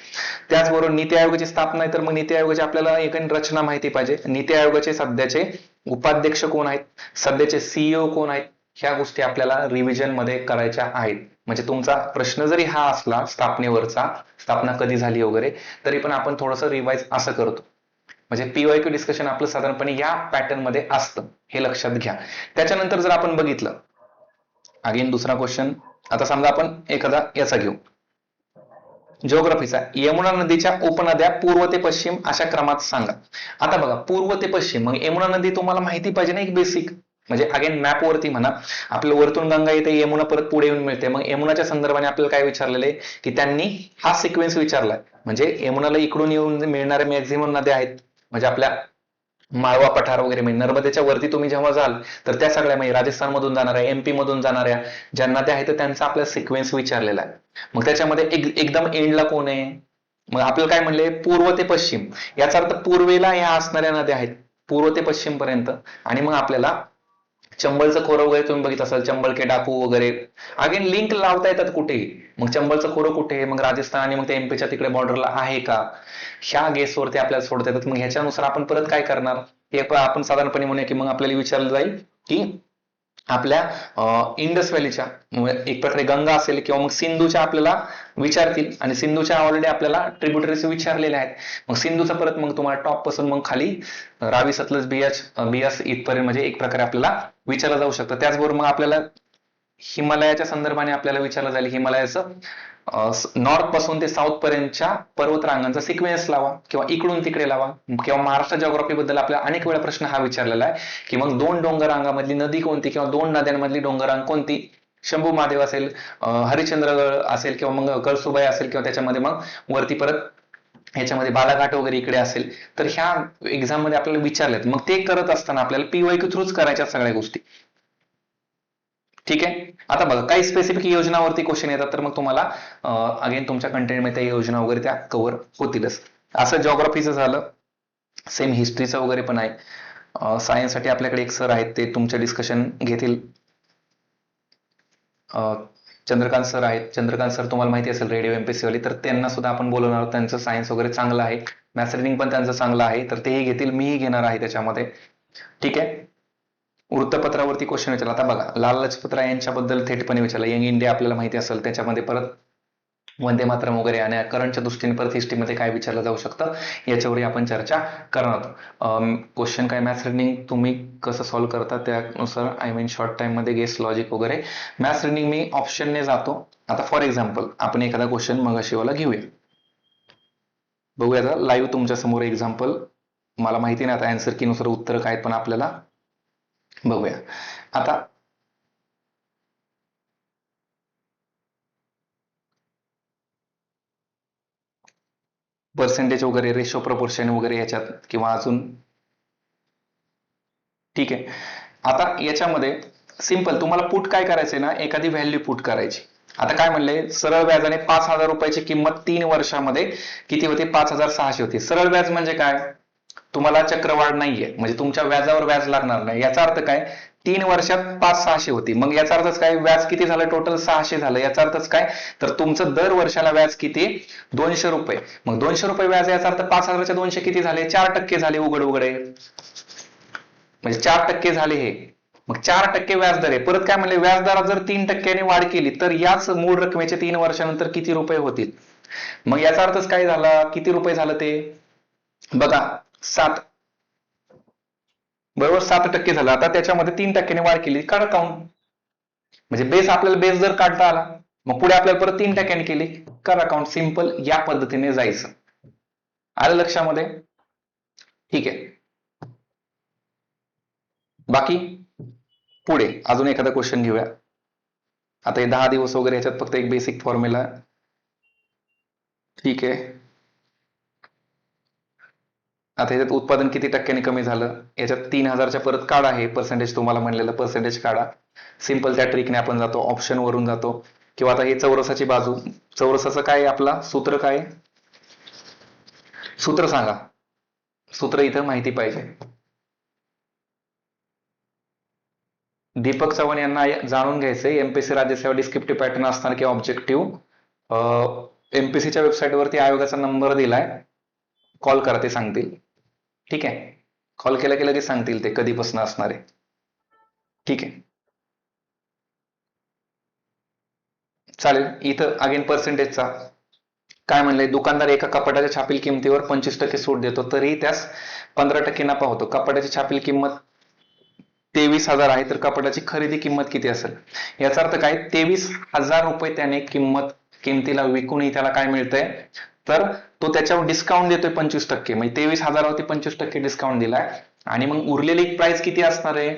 त्याचबरोबर नीती आयोगाची स्थापना आहे, तर मग नीती आयोगाची आपल्याला एक रचना माहिती पाहिजे. नीती आयोगाचे सध्याचे उपाध्यक्ष कोण आहेत, सध्याचे सीईओ कोण आहेत, ह्या गोष्टी आपल्याला रिव्हिजन मध्ये करायच्या आहेत. म्हणजे तुमचा प्रश्न जरी हा असला स्थापनेवरचा, स्थापना कधी झाली वगैरे, तरी पण आपण थोडंसं रिवाइज असं करतो. म्हणजे पीवायक्यू डिस्कशन आपलं साधारणपणे या पॅटर्न मध्ये असतं, हे लक्षात घ्या. त्याच्यानंतर जर आपण बघितलं अगेन दुसरा क्वेश्चन, आता समजा आपण एखादा याचा घेऊ जिओग्राफीचा, यमुना नदीच्या उपनद्या पूर्व ते पश्चिम अशा क्रमात सांगा. आता बघा पूर्व ते पश्चिम, मग यमुना नदी तुम्हाला माहिती पाहिजे ना एक बेसिक. म्हणजे अगेन मॅप वरती म्हणा, आपल्या वरतून गंगा येते, यमुना परत पुढे येऊन मिळते. मग यमुनाच्या संदर्भाने आपल्याला काय विचारलेले की त्यांनी हा सिक्वेन्स विचारलाय. म्हणजे यमुनाला इकडून येऊन मिळणाऱ्या मॅक्झिमम नद्या आहेत, म्हणजे आपल्या माळवा पठार वगैरे, म्हणजे नर्मदेच्या वरती तुम्ही जेव्हा जाल तर त्या सगळ्या म्हणजे राजस्थान मधून जाणाऱ्या, एमपी मधून जाणाऱ्या ज्या नद्या आहेत त्यांचा आपला सिक्वेन्स विचारलेला आहे. मग त्याच्यामध्ये एकदम एंडला कोण आहे? मग आपल्याला काय म्हणले पूर्व ते पश्चिम, याचा अर्थ पूर्वेला या असणाऱ्या नद्या आहेत पूर्व ते पश्चिम पर्यंत. आणि मग आपल्याला चंबलचं खोरं वगैरे तुम्ही बघित असाल, चंबल के डाकू वगैरे, अगेन लिंक लावता येतात कुठेही. मग चंबलचं खोरं कुठे आहे, मग राजस्थान आणि मग ते एमपीच्या तिकडे बॉर्डरला आहे का, ह्या गेसवरती आपल्याला सोडता येतात. मग ह्याच्यानुसार आपण परत काय करणार, हे आपण साधारणपणे म्हणूया की मग आपल्याला विचारलं जाईल की आपल्या इंडस व्हॅलीच्या एक प्रकारे गंगा असेल किंवा मग सिंधूच्या आपल्याला विचारतील, आणि सिंधूच्या ऑलरेडी आपल्याला ट्रिब्युटरीज विचारलेले आहेत. मग सिंधूचा परत मग तुम्हाला टॉप पासून मग खाली रावी सतलज बियास इथपर्यंत म्हणजे एक प्रकारे आपल्याला विचारलं जाऊ शकतं. त्याचबरोबर मग आपल्याला हिमालयाच्या संदर्भाने आपल्याला विचारलं जाईल हिमालयाचं नॉर्थ पासून ते साऊथ पर्यंतच्या पर्वतरांगांचा सिक्वेन्स लावा किंवा इकडून तिकडे लावा. किंवा महाराष्ट्र जिओग्राफी बद्दल आपल्याला अनेक वेळा प्रश्न हा विचारलेला आहे की मग दोन डोंगररांगामधली नदी कोणती किंवा दोन नद्यांमधली डोंगररांग कोणती. शंभू महादेव असेल, हरिश्चंद्रगड असेल किंवा मग कळसुबाई असेल किंवा त्याच्यामध्ये मग वरती परत ह्याच्यामध्ये बालाघाट वगैरे इकडे असेल, तर ह्या एक्झाम मध्ये आपल्याला विचारलेत. मग ते करत असताना आपल्याला पीवायक्यू थ्रूच करायच्या सगळ्या गोष्टी. ठीक आहे. आता बघा काही स्पेसिफिक योजनावरती क्वेश्चन येतात, तर मग तुम्हाला अगेन तुमच्या कंटेंटमध्ये त्या योजना वगैरे त्या कव्हर होतीलच. असं जिओग्राफीचं झालं. सेम हिस्ट्रीचं वगैरे पण आहे. सायन्ससाठी आपल्याकडे एक सर आहेत, ते तुमचं डिस्कशन घेतील. चंद्रकांत सर आहेत. चंद्रकांत सर तुम्हाला माहिती असेल रेडिओ एमपीएससी वाले, तर त्यांना सुद्धा आपण बोलवणार आहोत. त्यांचं सायन्स वगैरे चांगलं आहे, मॅथ्स रिडिंग पण त्यांचं चांगलं आहे, तर तेही घेतील, मीही घेणार आहे त्याच्यामध्ये. ठीक आहे. वृत्तपत्रावरती क्वेश्चन विचारला. आता बघा लाला लजपत राय यांच्याबद्दल थेटपणे विचारला. यंग इंडिया आपल्याला माहिती असेल, त्याच्यामध्ये परत वंदे मातरम वगैरे आणि करंटच्या दृष्टीने परत हिस्ट्रीमध्ये काय विचारलं जाऊ शकतं याच्यावरही आपण चर्चा करणार आहोत. क्वेश्चन काय मॅथ्स रिडिंग तुम्ही कसं सॉल्व्ह करता त्यानुसार, आय मीन शॉर्ट टाइम मध्ये गेस लॉजिक वगैरे. मॅथ्स रिडिंग मी ऑप्शनने जातो. आता फॉर एक्झाम्पल आपण एखादा क्वेश्चन मगाशीवाला घेऊया, बघूया लाईव्ह तुमच्या समोर एक्झाम्पल. मला माहिती नाही आता आन्सर की नुसार उत्तर काय, पण आपल्याला बघूया. आता पर्सेंटेज वगैरे, रेशो प्रपोर्शन वगैरे याच्यात किंवा अजून. ठीक आहे. आता याच्यामध्ये सिंपल तुम्हाला पुट काय करायचंय ना, एखादी व्हॅल्यू पुट करायची. आता काय म्हणले, सरळ व्याजाने 5,000 रुपयाची किंमत 3 वर्षामध्ये किती होती, 5,600 होती. सरळ व्याज म्हणजे काय, तुम्हाला चक्रवाढ नाहीये, म्हणजे तुमच्या व्याजावर व्याज लागणार नाही. याचा अर्थ काय, 3 वर्षात 5,600 होती. मग याचा अर्थच काय, व्याज किती झालं, टोटल 600 झालं. याचा अर्थच काय, तर तुमचं दर वर्षाला व्याज किती, 200 रुपये. मग 200 रुपये व्याज, याचा अर्थ 5,000च्या 200 किती झाले, 4% झाले. उघड उघडे म्हणजे 4% झाले हे. मग 4% व्याजदर आहे. परत काय म्हणले, व्याजदरात जर 3%ने वाढ केली तर याच मूळ रकमेचे 3 वर्षानंतर किती रुपये होतील. मग याचा अर्थच काय झाला, किती रुपये झालं ते बघा, 7. बरोबर, 7% झालं. आता त्याच्यामध्ये 3%ने वाढ केली, काढ काउंट. म्हणजे बेस आपल्याला बेस जर काढता आला, मग पुढे आपल्याला परत 3%ने केली, कर अकाउंट. सिंपल या पद्धतीने जायचं. आलं लक्षामध्ये. ठीक आहे. बाकी पुढे अजून एखादा क्वेश्चन घेऊया. आता हे 10 दिवस वगैरे याच्यात फक्त एक बेसिक फॉर्म्युला. ठीक आहे. आता याच्यात उत्पादन किती टक्क्यांनी कमी झालं, याच्यात 3,000च्या परत काढा, आहे पर्सेंटेज तुम्हाला म्हणलेलं पर्सेंटेज काढा. सिंपल त्या ट्रिकने आपण जातो, ऑप्शन वरून जातो. किंवा आता हे चौरसाची बाजू, चौरसाचं काय आपला सूत्र, काय सूत्र सांगा, सूत्र इथं माहिती पाहिजे. दीपक चव्हाण यांना जाणून घ्यायचंय एमपीएससी राज्यसेवा डिस्क्रिप्टिव्ह पॅटर्न असताना किंवा ऑब्जेक्टिव्ह. एमपीएससीच्या वेबसाईटवरती आयोगाचा नंबर दिलाय, कॉल करा, ते सांगतील. ठीक आहे. कॉल केला की लगेच सांगतील ते कधीपासून असणार आहे. ठीक आहे, चालेल. इथं अगेन पर्सेंटेजचा काय म्हणलंय, दुकानदार एका कपाटाच्या छापील किमतीवर 25% सूट देतो, तरीही त्यास 15% नफा होतो. कपाटाची छापील किंमत 23,000 आहे, तर कपाटाची खरेदी किंमत किती असेल. याचा अर्थ काय, 23,000 रुपये त्याने किमतीला विकूनही त्याला काय मिळतंय, तर तो त्याच्यावर डिस्काउंट देतोय 25%. म्हणजे 23,000वरती 25% डिस्काउंट दिलाय, आणि मग उरलेली प्राइस किती असणार आहे,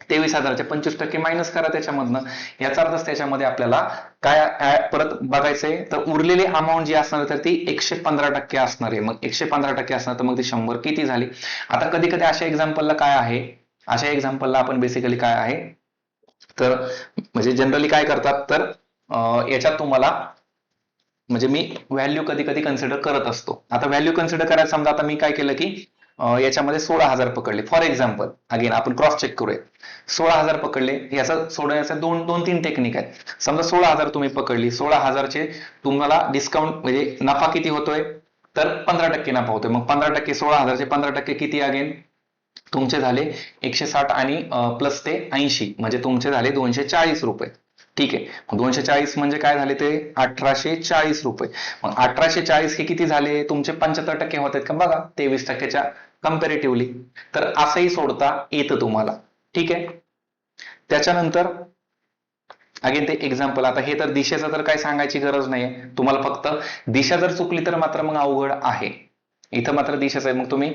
23,000च्या 25% मायनस करा त्याच्यामधनं. याचा अर्थच त्याच्यामध्ये आपल्याला काय परत बघायचंय, तर उरलेली अमाऊंट जी असणार तर ती 115% असणार आहे. मग 115% असणार तर मग ती 100 किती झाली. आता कधी कधी अशा एक्झाम्पलला काय आहे, अशा एक्झाम्पलला आपण बेसिकली काय आहे, तर म्हणजे जनरली काय करतात, तर याच्यात तुम्हाला म्हणजे मी व्हॅल्यू कधी कधी कन्सिडर करत असतो. आता व्हॅल्यू कन्सिडर करायला समजा आता मी काय केलं की याच्यामध्ये 16,000 पकडले फॉर एक्झाम्पल. अगेन आपण क्रॉस चेक करूया. 16,000 पकडले, याचं सोडवण्याचं दोन तीन टेक्निक आहेत. समजा 16,000 तुम्ही पकडली, 16,000चे तुम्हाला डिस्काउंट म्हणजे नफा किती होतोय, तर 15% नफा होतोय. मग 15%, 16,000चे 15% किती, अगेन तुमचे झाले 160 आणि प्लस ते 80 म्हणजे तुमचे झाले 240 रुपये. ठीक आहे, मग 240 म्हणजे काय झाले ते 1840 रुपये. मग 1840 हे किती झाले तुमचे 75% होत आहेत का बघा 23%च्या कम्पॅरेटिव्हली. तर असंही सोडता येतं तुम्हाला. ठीक आहे, त्याच्यानंतर अगेन ते एक्झाम्पल. आता हे तर दिशेचं तर काही सांगायची गरज नाहीये तुम्हाला, फक्त दिशा जर चुकली तर मात्र मग अवघड आहे. इथं मात्र दिशाच आहे. मग तुम्ही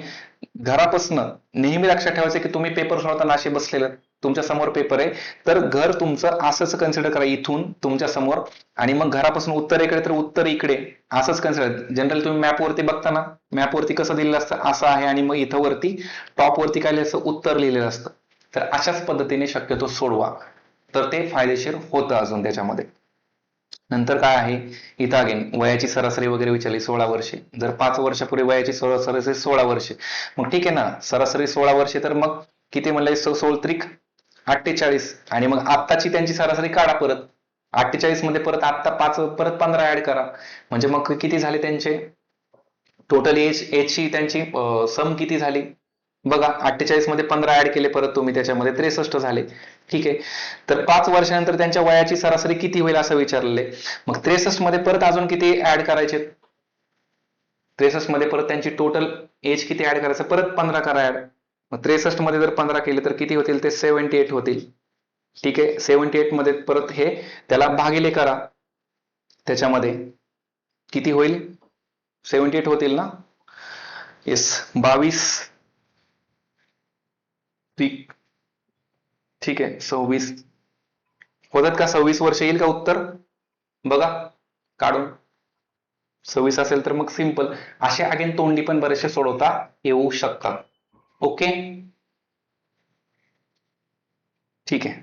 घरापासनं नेहमी लक्षात ठेवायचं की तुम्ही पेपर सोडवताना असे बसलेलं, तुमच्या समोर पेपर आहे तर घर तुमचं असंच कन्सिडर करा, इथून तुमच्या समोर, आणि मग घरापासून उत्तरेकडे तर उत्तर इकडे असंच कन्सिडर. जनरली तुम्ही मॅपवरती बघता ना, मॅपवरती कसं दिलेलं असतं असं आहे, आणि मग इथं वरती टॉप वरती काय लिहिलं असतं उत्तर लिहिलेलं असतं. तर अशाच पद्धतीने शक्यतो सोडवा तर ते फायदेशीर होतं अजून त्याच्यामध्ये. नंतर काय आहे इथं अगेन वयाची सरासरी वगैरे विचारली 16 वर्षे. जर 5 वर्षापूर्वी वयाची सरासरी 16 वर्षे, मग ठीक आहे ना, सरासरी 16 वर्षे तर मग किती म्हणलंय 16 48, आणि मग आत्ताची त्यांची सरासरी काढा परत 48 मध्ये परत आत्ता 5 परत 15 ऍड करा, म्हणजे मग किती झाले त्यांचे टोटल एजची त्यांची सम किती झाली बघा. 48 मध्ये 15 ऍड केले परत तुम्ही त्याच्यामध्ये 63 झाले. ठीक आहे, तर 5 वर्षानंतर त्यांच्या वयाची सरासरी किती होईल असं विचारलेलं आहे. मग 63 मध्ये परत अजून किती ऍड करायचे, 63 मध्ये परत त्यांची टोटल एज किती ऍड करायचं, परत 15 करा ऍड. मग 63 मध्ये जर 15 केले तर किती होतील ते 78 होतील. ठीक आहे, 78 मध्ये परत हे त्याला भागिले करा, त्याच्यामध्ये किती होईल 78 होतील ना. येस, 22. ठीक आहे, 26 होतात का, 26 वर्ष येईल का उत्तर बघा काढून. 26 असेल तर मग सिंपल. असे अगेन तोंडी पण बरेचसे सोडवता येऊ शकतात. ओके, ठीक आहे.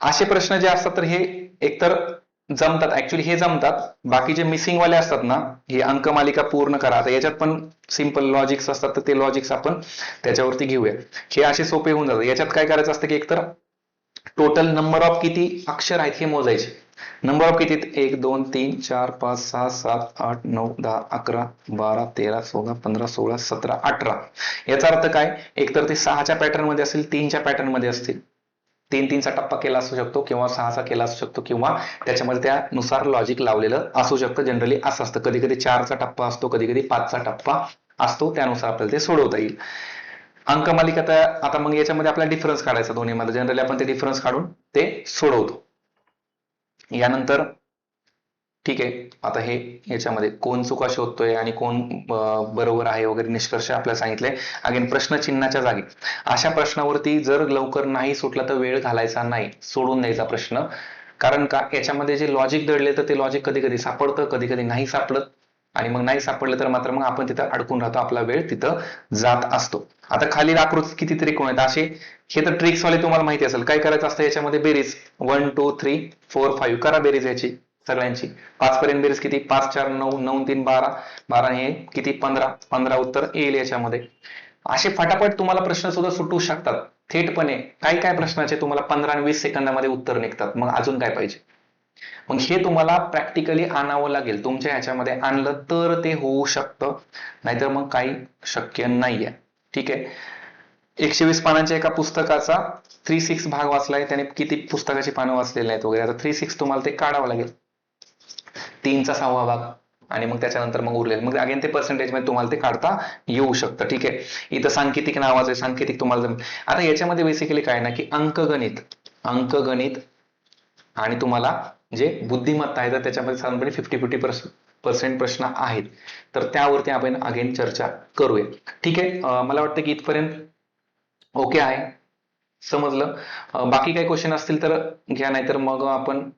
असे प्रश्न जे असतात तर हे एकतर जमतात, ऍक्च्युली हे जमतात. बाकी जे मिसिंग वाले असतात ना, हे अंकमालिका पूर्ण करा. आता याच्यात पण सिंपल लॉजिक्स असतात तर ते लॉजिक्स आपण त्याच्यावरती घेऊया. हे असे सोपे होऊन जातात. याच्यात काय करायचं असतं की एकतर टोटल नंबर ऑफ किती अक्षर आहेत हे मोजायचे. नंबर ऑफ किती 1 2 3 4 5 6 7 8 9 10 11 12 13 14 15 16 17 18. याचा अर्थ काय, एकतर ते 6च्या पॅटर्न मध्ये असतील, 3च्या पॅटर्न मध्ये असतील, 3-3चा टप्पा केला असू शकतो किंवा 6चा केला असू शकतो, किंवा त्याच्यामध्ये त्यानुसार लॉजिक लावलेलं असू शकतं. जनरली असं असतं, कधी कधी 4चा टप्पा असतो, कधी कधी 5चा टप्पा असतो, त्यानुसार आपल्याला ते सोडवता येईल. अंकमालिका आता मग याच्यामध्ये आपल्याला डिफरन्स काढायचा दोन्हीमध्ये. जनरली आपण ते डिफरन्स काढून ते सोडवतो. यानंतर ठीक आहे, आता हे याच्यामध्ये कोण चुका शोधतोय आणि कोण बरोबर आहे वगैरे निष्कर्ष आपल्याला सांगितले. अगेन प्रश्नचिन्हाच्या जागी अशा प्रश्नावरती जर लवकर नाही सुटला तर वेळ घालायचा नाही, सोडून द्यायचा प्रश्न. कारण का याच्यामध्ये जे लॉजिक दडले तर ते लॉजिक कधी कधी सापडतं, कधी कधी नाही सापडत, आणि मग नाही सापडलं तर मात्र मग आपण तिथं अडकून राहतो, आपला वेळ तिथं जात असतो. आता खाली आकृतीत कितीतरी कोण आहेत असे, हे तर ट्रिक्स वाले तुम्हाला माहिती असेल. काय करायचं असतं याच्यामध्ये, बेरीज 1 2 3 4 5 करा बेरीज याची सगळ्यांची. 5 पर्यंत बेरीज किती, 5 4 9 9 3 12 12 हे किती 15 15 उत्तर येईल याच्यामध्ये. असे फटाफट तुम्हाला प्रश्न सुद्धा सुटू शकतात थेटपणे. काही काय प्रश्नाचे तुम्हाला 15 आणि 20 सेकंदामध्ये उत्तर निघतात, मग अजून काय पाहिजे. मग हे तुम्हाला प्रॅक्टिकली आणावं लागेल. तुमच्या ह्याच्यामध्ये आणलं तर ते होऊ शकतं, नाहीतर मग काही शक्य नाहीये. ठीक आहे, 120 पानांच्या एका पुस्तकाचा 3/6 भाग वाचलाय त्याने, किती पुस्तकाची पानं वाचलेली आहेत वगैरे. आता 3/6 तुम्हाला ते काढावं लागेल, 3/6 भाग, आणि मग त्याच्यानंतर मग उरलेलं मग अगेन ते पर्सेंटेज मध्ये तुम्हाला ते काढता येऊ शकतं. ठीक आहे, इथं सांकेतिक नावाचं आहे, सांकेतिक तुम्हाला जमेल. आता याच्यामध्ये बेसिकली काय ना की अंकगणित, अंकगणित आणि तुम्हाला जे बुद्धिमत्ता आहे तर त्याच्यामध्ये साधारणपणे 50-50% प्रश्न आहेत, तर त्यावरती आपण अगेन चर्चा करूया. ठीक आहे, मला वाटतं की इथपर्यंत ओके आहे, समजलं. बाकी काही क्वेश्चन असतील तर घ्या, नाहीतर मग आपण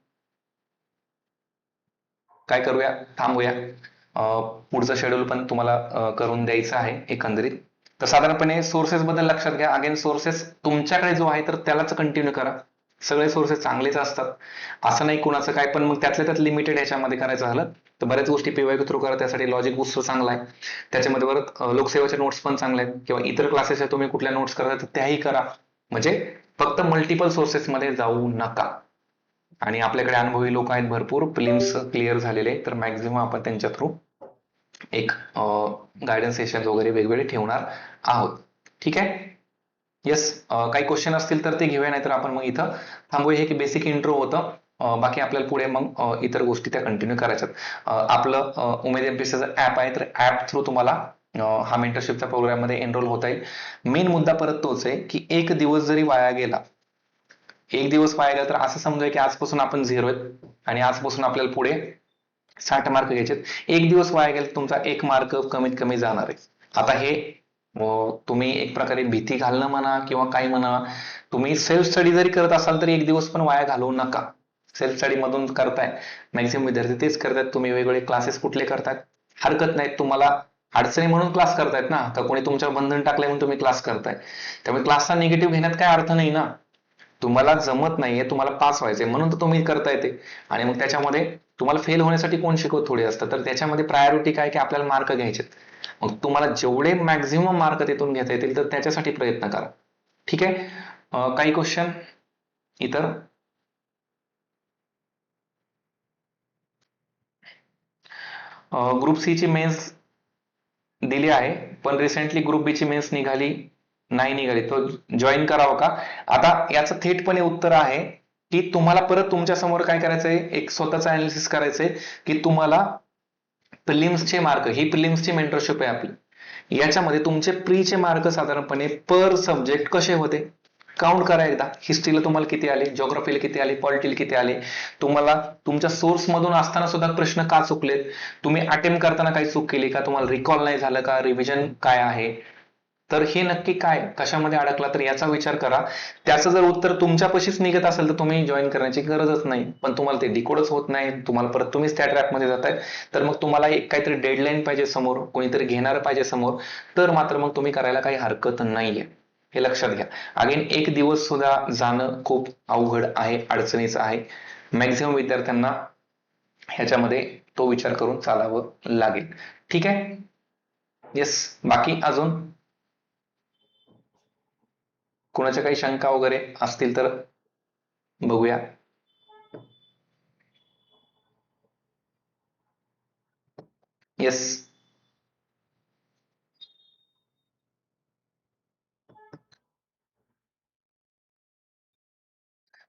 काय करूया, थांबूया. पुढचं शेड्यूल पण तुम्हाला करून द्यायचं आहे एकंदरीत. तर साधारणपणे सोर्सेस बद्दल लक्षात घ्या. अगेन सोर्सेस तुमच्याकडे जो आहे तर त्यालाच कंटिन्यू करा. सगळे सोर्सेस चांगलेच असतात असं नाही कुणाचं काय, पण मग त्यातल्या त्यात लिमिटेड ह्याच्यामध्ये करायचं झालं तर बऱ्याच गोष्टी पीवायक्यू थ्रू करा. त्यासाठी लॉजिक बुस्टर चांगला आहे, त्याच्यामध्ये परत लोकसेवाच्या नोट्स पण चांगल्या आहेत, किंवा इतर क्लासेसच्या तुम्ही कुठल्या नोट्स करता तर त्याही करा. म्हणजे फक्त मल्टिपल सोर्सेस मध्ये जाऊ नका. आणि आपल्याकडे अनुभवी लोक आहेत भरपूर, प्रिलिम्स क्लिअर झालेले, तर मॅक्झिमम आपण त्यांच्या थ्रू एक गायडन्स सेशन वगैरे वेगवेगळे ठेवणार आहोत. ठीक आहे. येस, काही क्वेश्चन असतील तर ते घेऊया, नाहीतर आपण मग इथं थांबूया. हे की बेसिक इंट्रो होतं. बाकी आपल्याला पुढे मग इतर गोष्टी त्या कंटिन्यू करायच्यात. आपलं उमेद एमपीएससीचं ऍप आहे, तर ऍप थ्रू तुम्हाला हा मेंटरशिपच्या प्रोग्राममध्ये एनरोल होता येईल. मेन मुद्दा परत तोच आहे की एक दिवस जरी वाया गेला, एक दिवस वाया गेला तर असं समजा की आजपासून आपण 0 आहेत आणि आजपासून आपल्याला पुढे 60 मार्क घ्यायचे. एक दिवस वाया गेला तुमचा 1 मार्क कमीत कमी जाणार आहे. आता हे तुम्ही एक प्रकारे भीती घालणं म्हणा किंवा काही म्हणा, तुम्ही सेल्फ स्टडी जरी करत असाल तर एक दिवस पण वाया घालवू नका. सेल्फ स्टडी मधून करताय, मॅक्झिमम विद्यार्थी तेच करतात. तुम्ही वेगवेगळे क्लासेस कुठले करतायत, हरकत नाही, तुम्हाला अडचणी म्हणून क्लास करतायत ना, का कोणी तुमच्यावर बंधन टाकलंय म्हणून तुम्ही क्लास करताय. त्यामुळे क्लासचा निगेटिव्ह घेण्यात काय अर्थ नाही ना. तुम्हाला जमत नाहीये, तुम्हाला पास व्हायचंय म्हणून तर तुम्ही करताय ते. आणि मग त्याच्यामध्ये तुम्हाला फेल होण्यासाठी कोण शिकवत थोडी असतं. तर त्याच्यामध्ये प्रायोरिटी काय की आपल्याला मार्क घ्यायचे. मग तुम्हाला जेवढे मॅक्झिमम मार्क तिथून घेता येतील तर त्याच्यासाठी प्रयत्न करा. ठीक आहे. काही क्वेश्चन इतर? ग्रुप सी ची मेन्स दिली आहे, पण रिसेंटली ग्रुप बी ची मेन्स निघाली नाही निघाली, तो जॉईन करावं का? आता याचं थेटपणे उत्तर आहे की तुम्हाला परत तुमच्या समोर काय करायचंय, एक स्वतःचं अनालिसिस करायचंय की तुम्हाला प्रिलिम्सचे मार्क, ही प्रिलिम्सची मेंटरशिप आहे आपली, याच्यामध्ये तुमचे प्रीचे मार्क साधारणपणे पर सब्जेक्ट कसे होते काउंट करा एकदा. हिस्ट्रीला तुम्हाला किती आले, जिओग्राफीला किती आले, पॉलिटिला किती आले, तुम्हाला तुमच्या सोर्स मधून असताना सुद्धा प्रश्न का चुकलेत, तुम्ही अटेम्प्ट करताना काही चूक केली का, तुम्हाला रिकॉल नाही झालं का, रिव्हिजन काय आहे, तर हे नक्की काय कशामध्ये अडकला तर याचा विचार करा. त्याचं जर उत्तर तुमच्यापाशीच निघत असेल तर तुम्ही जॉईन करण्याची गरजच नाही. पण तुम्हाला ते डिकोडच होत नाही, तुम्हाला परत तुम्हीच त्या ट्रॅपमध्ये जाताय, तर मग तुम्हाला एक काहीतरी डेडलाईन पाहिजे समोर, कोणीतरी घेणार पाहिजे समोर, तर मात्र मग तुम्ही करायला काही हरकत नाहीये. हे लक्षात घ्या. अगेन एक दिवस सुद्धा जाणं खूप अवघड आहे, अडचणीचं आहे. मॅक्झिमम विद्यार्थ्यांना ह्याच्यामध्ये तो विचार करून चालावं लागेल. ठीक आहे. येस, बाकी अजून कोणाच्या काही शंका वगैरे असतील तर बघूया. येस,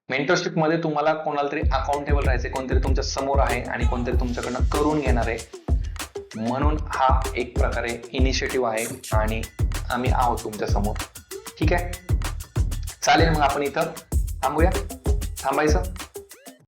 मेंटरशिप मध्ये तुम्हाला कोणाला तरी अकाउंटेबल राहायचे, कोणतरी तुमच्या समोर आहे आणि कोणतरी तुमच्याकडनं करून घेणार आहे, म्हणून हा एक प्रकारे इनिशिएटिव्ह आहे आणि आम्ही आहोत तुमच्या समोर. ठीक आहे. चालेल, मग आपण इथं थांबूया. थांबायचं.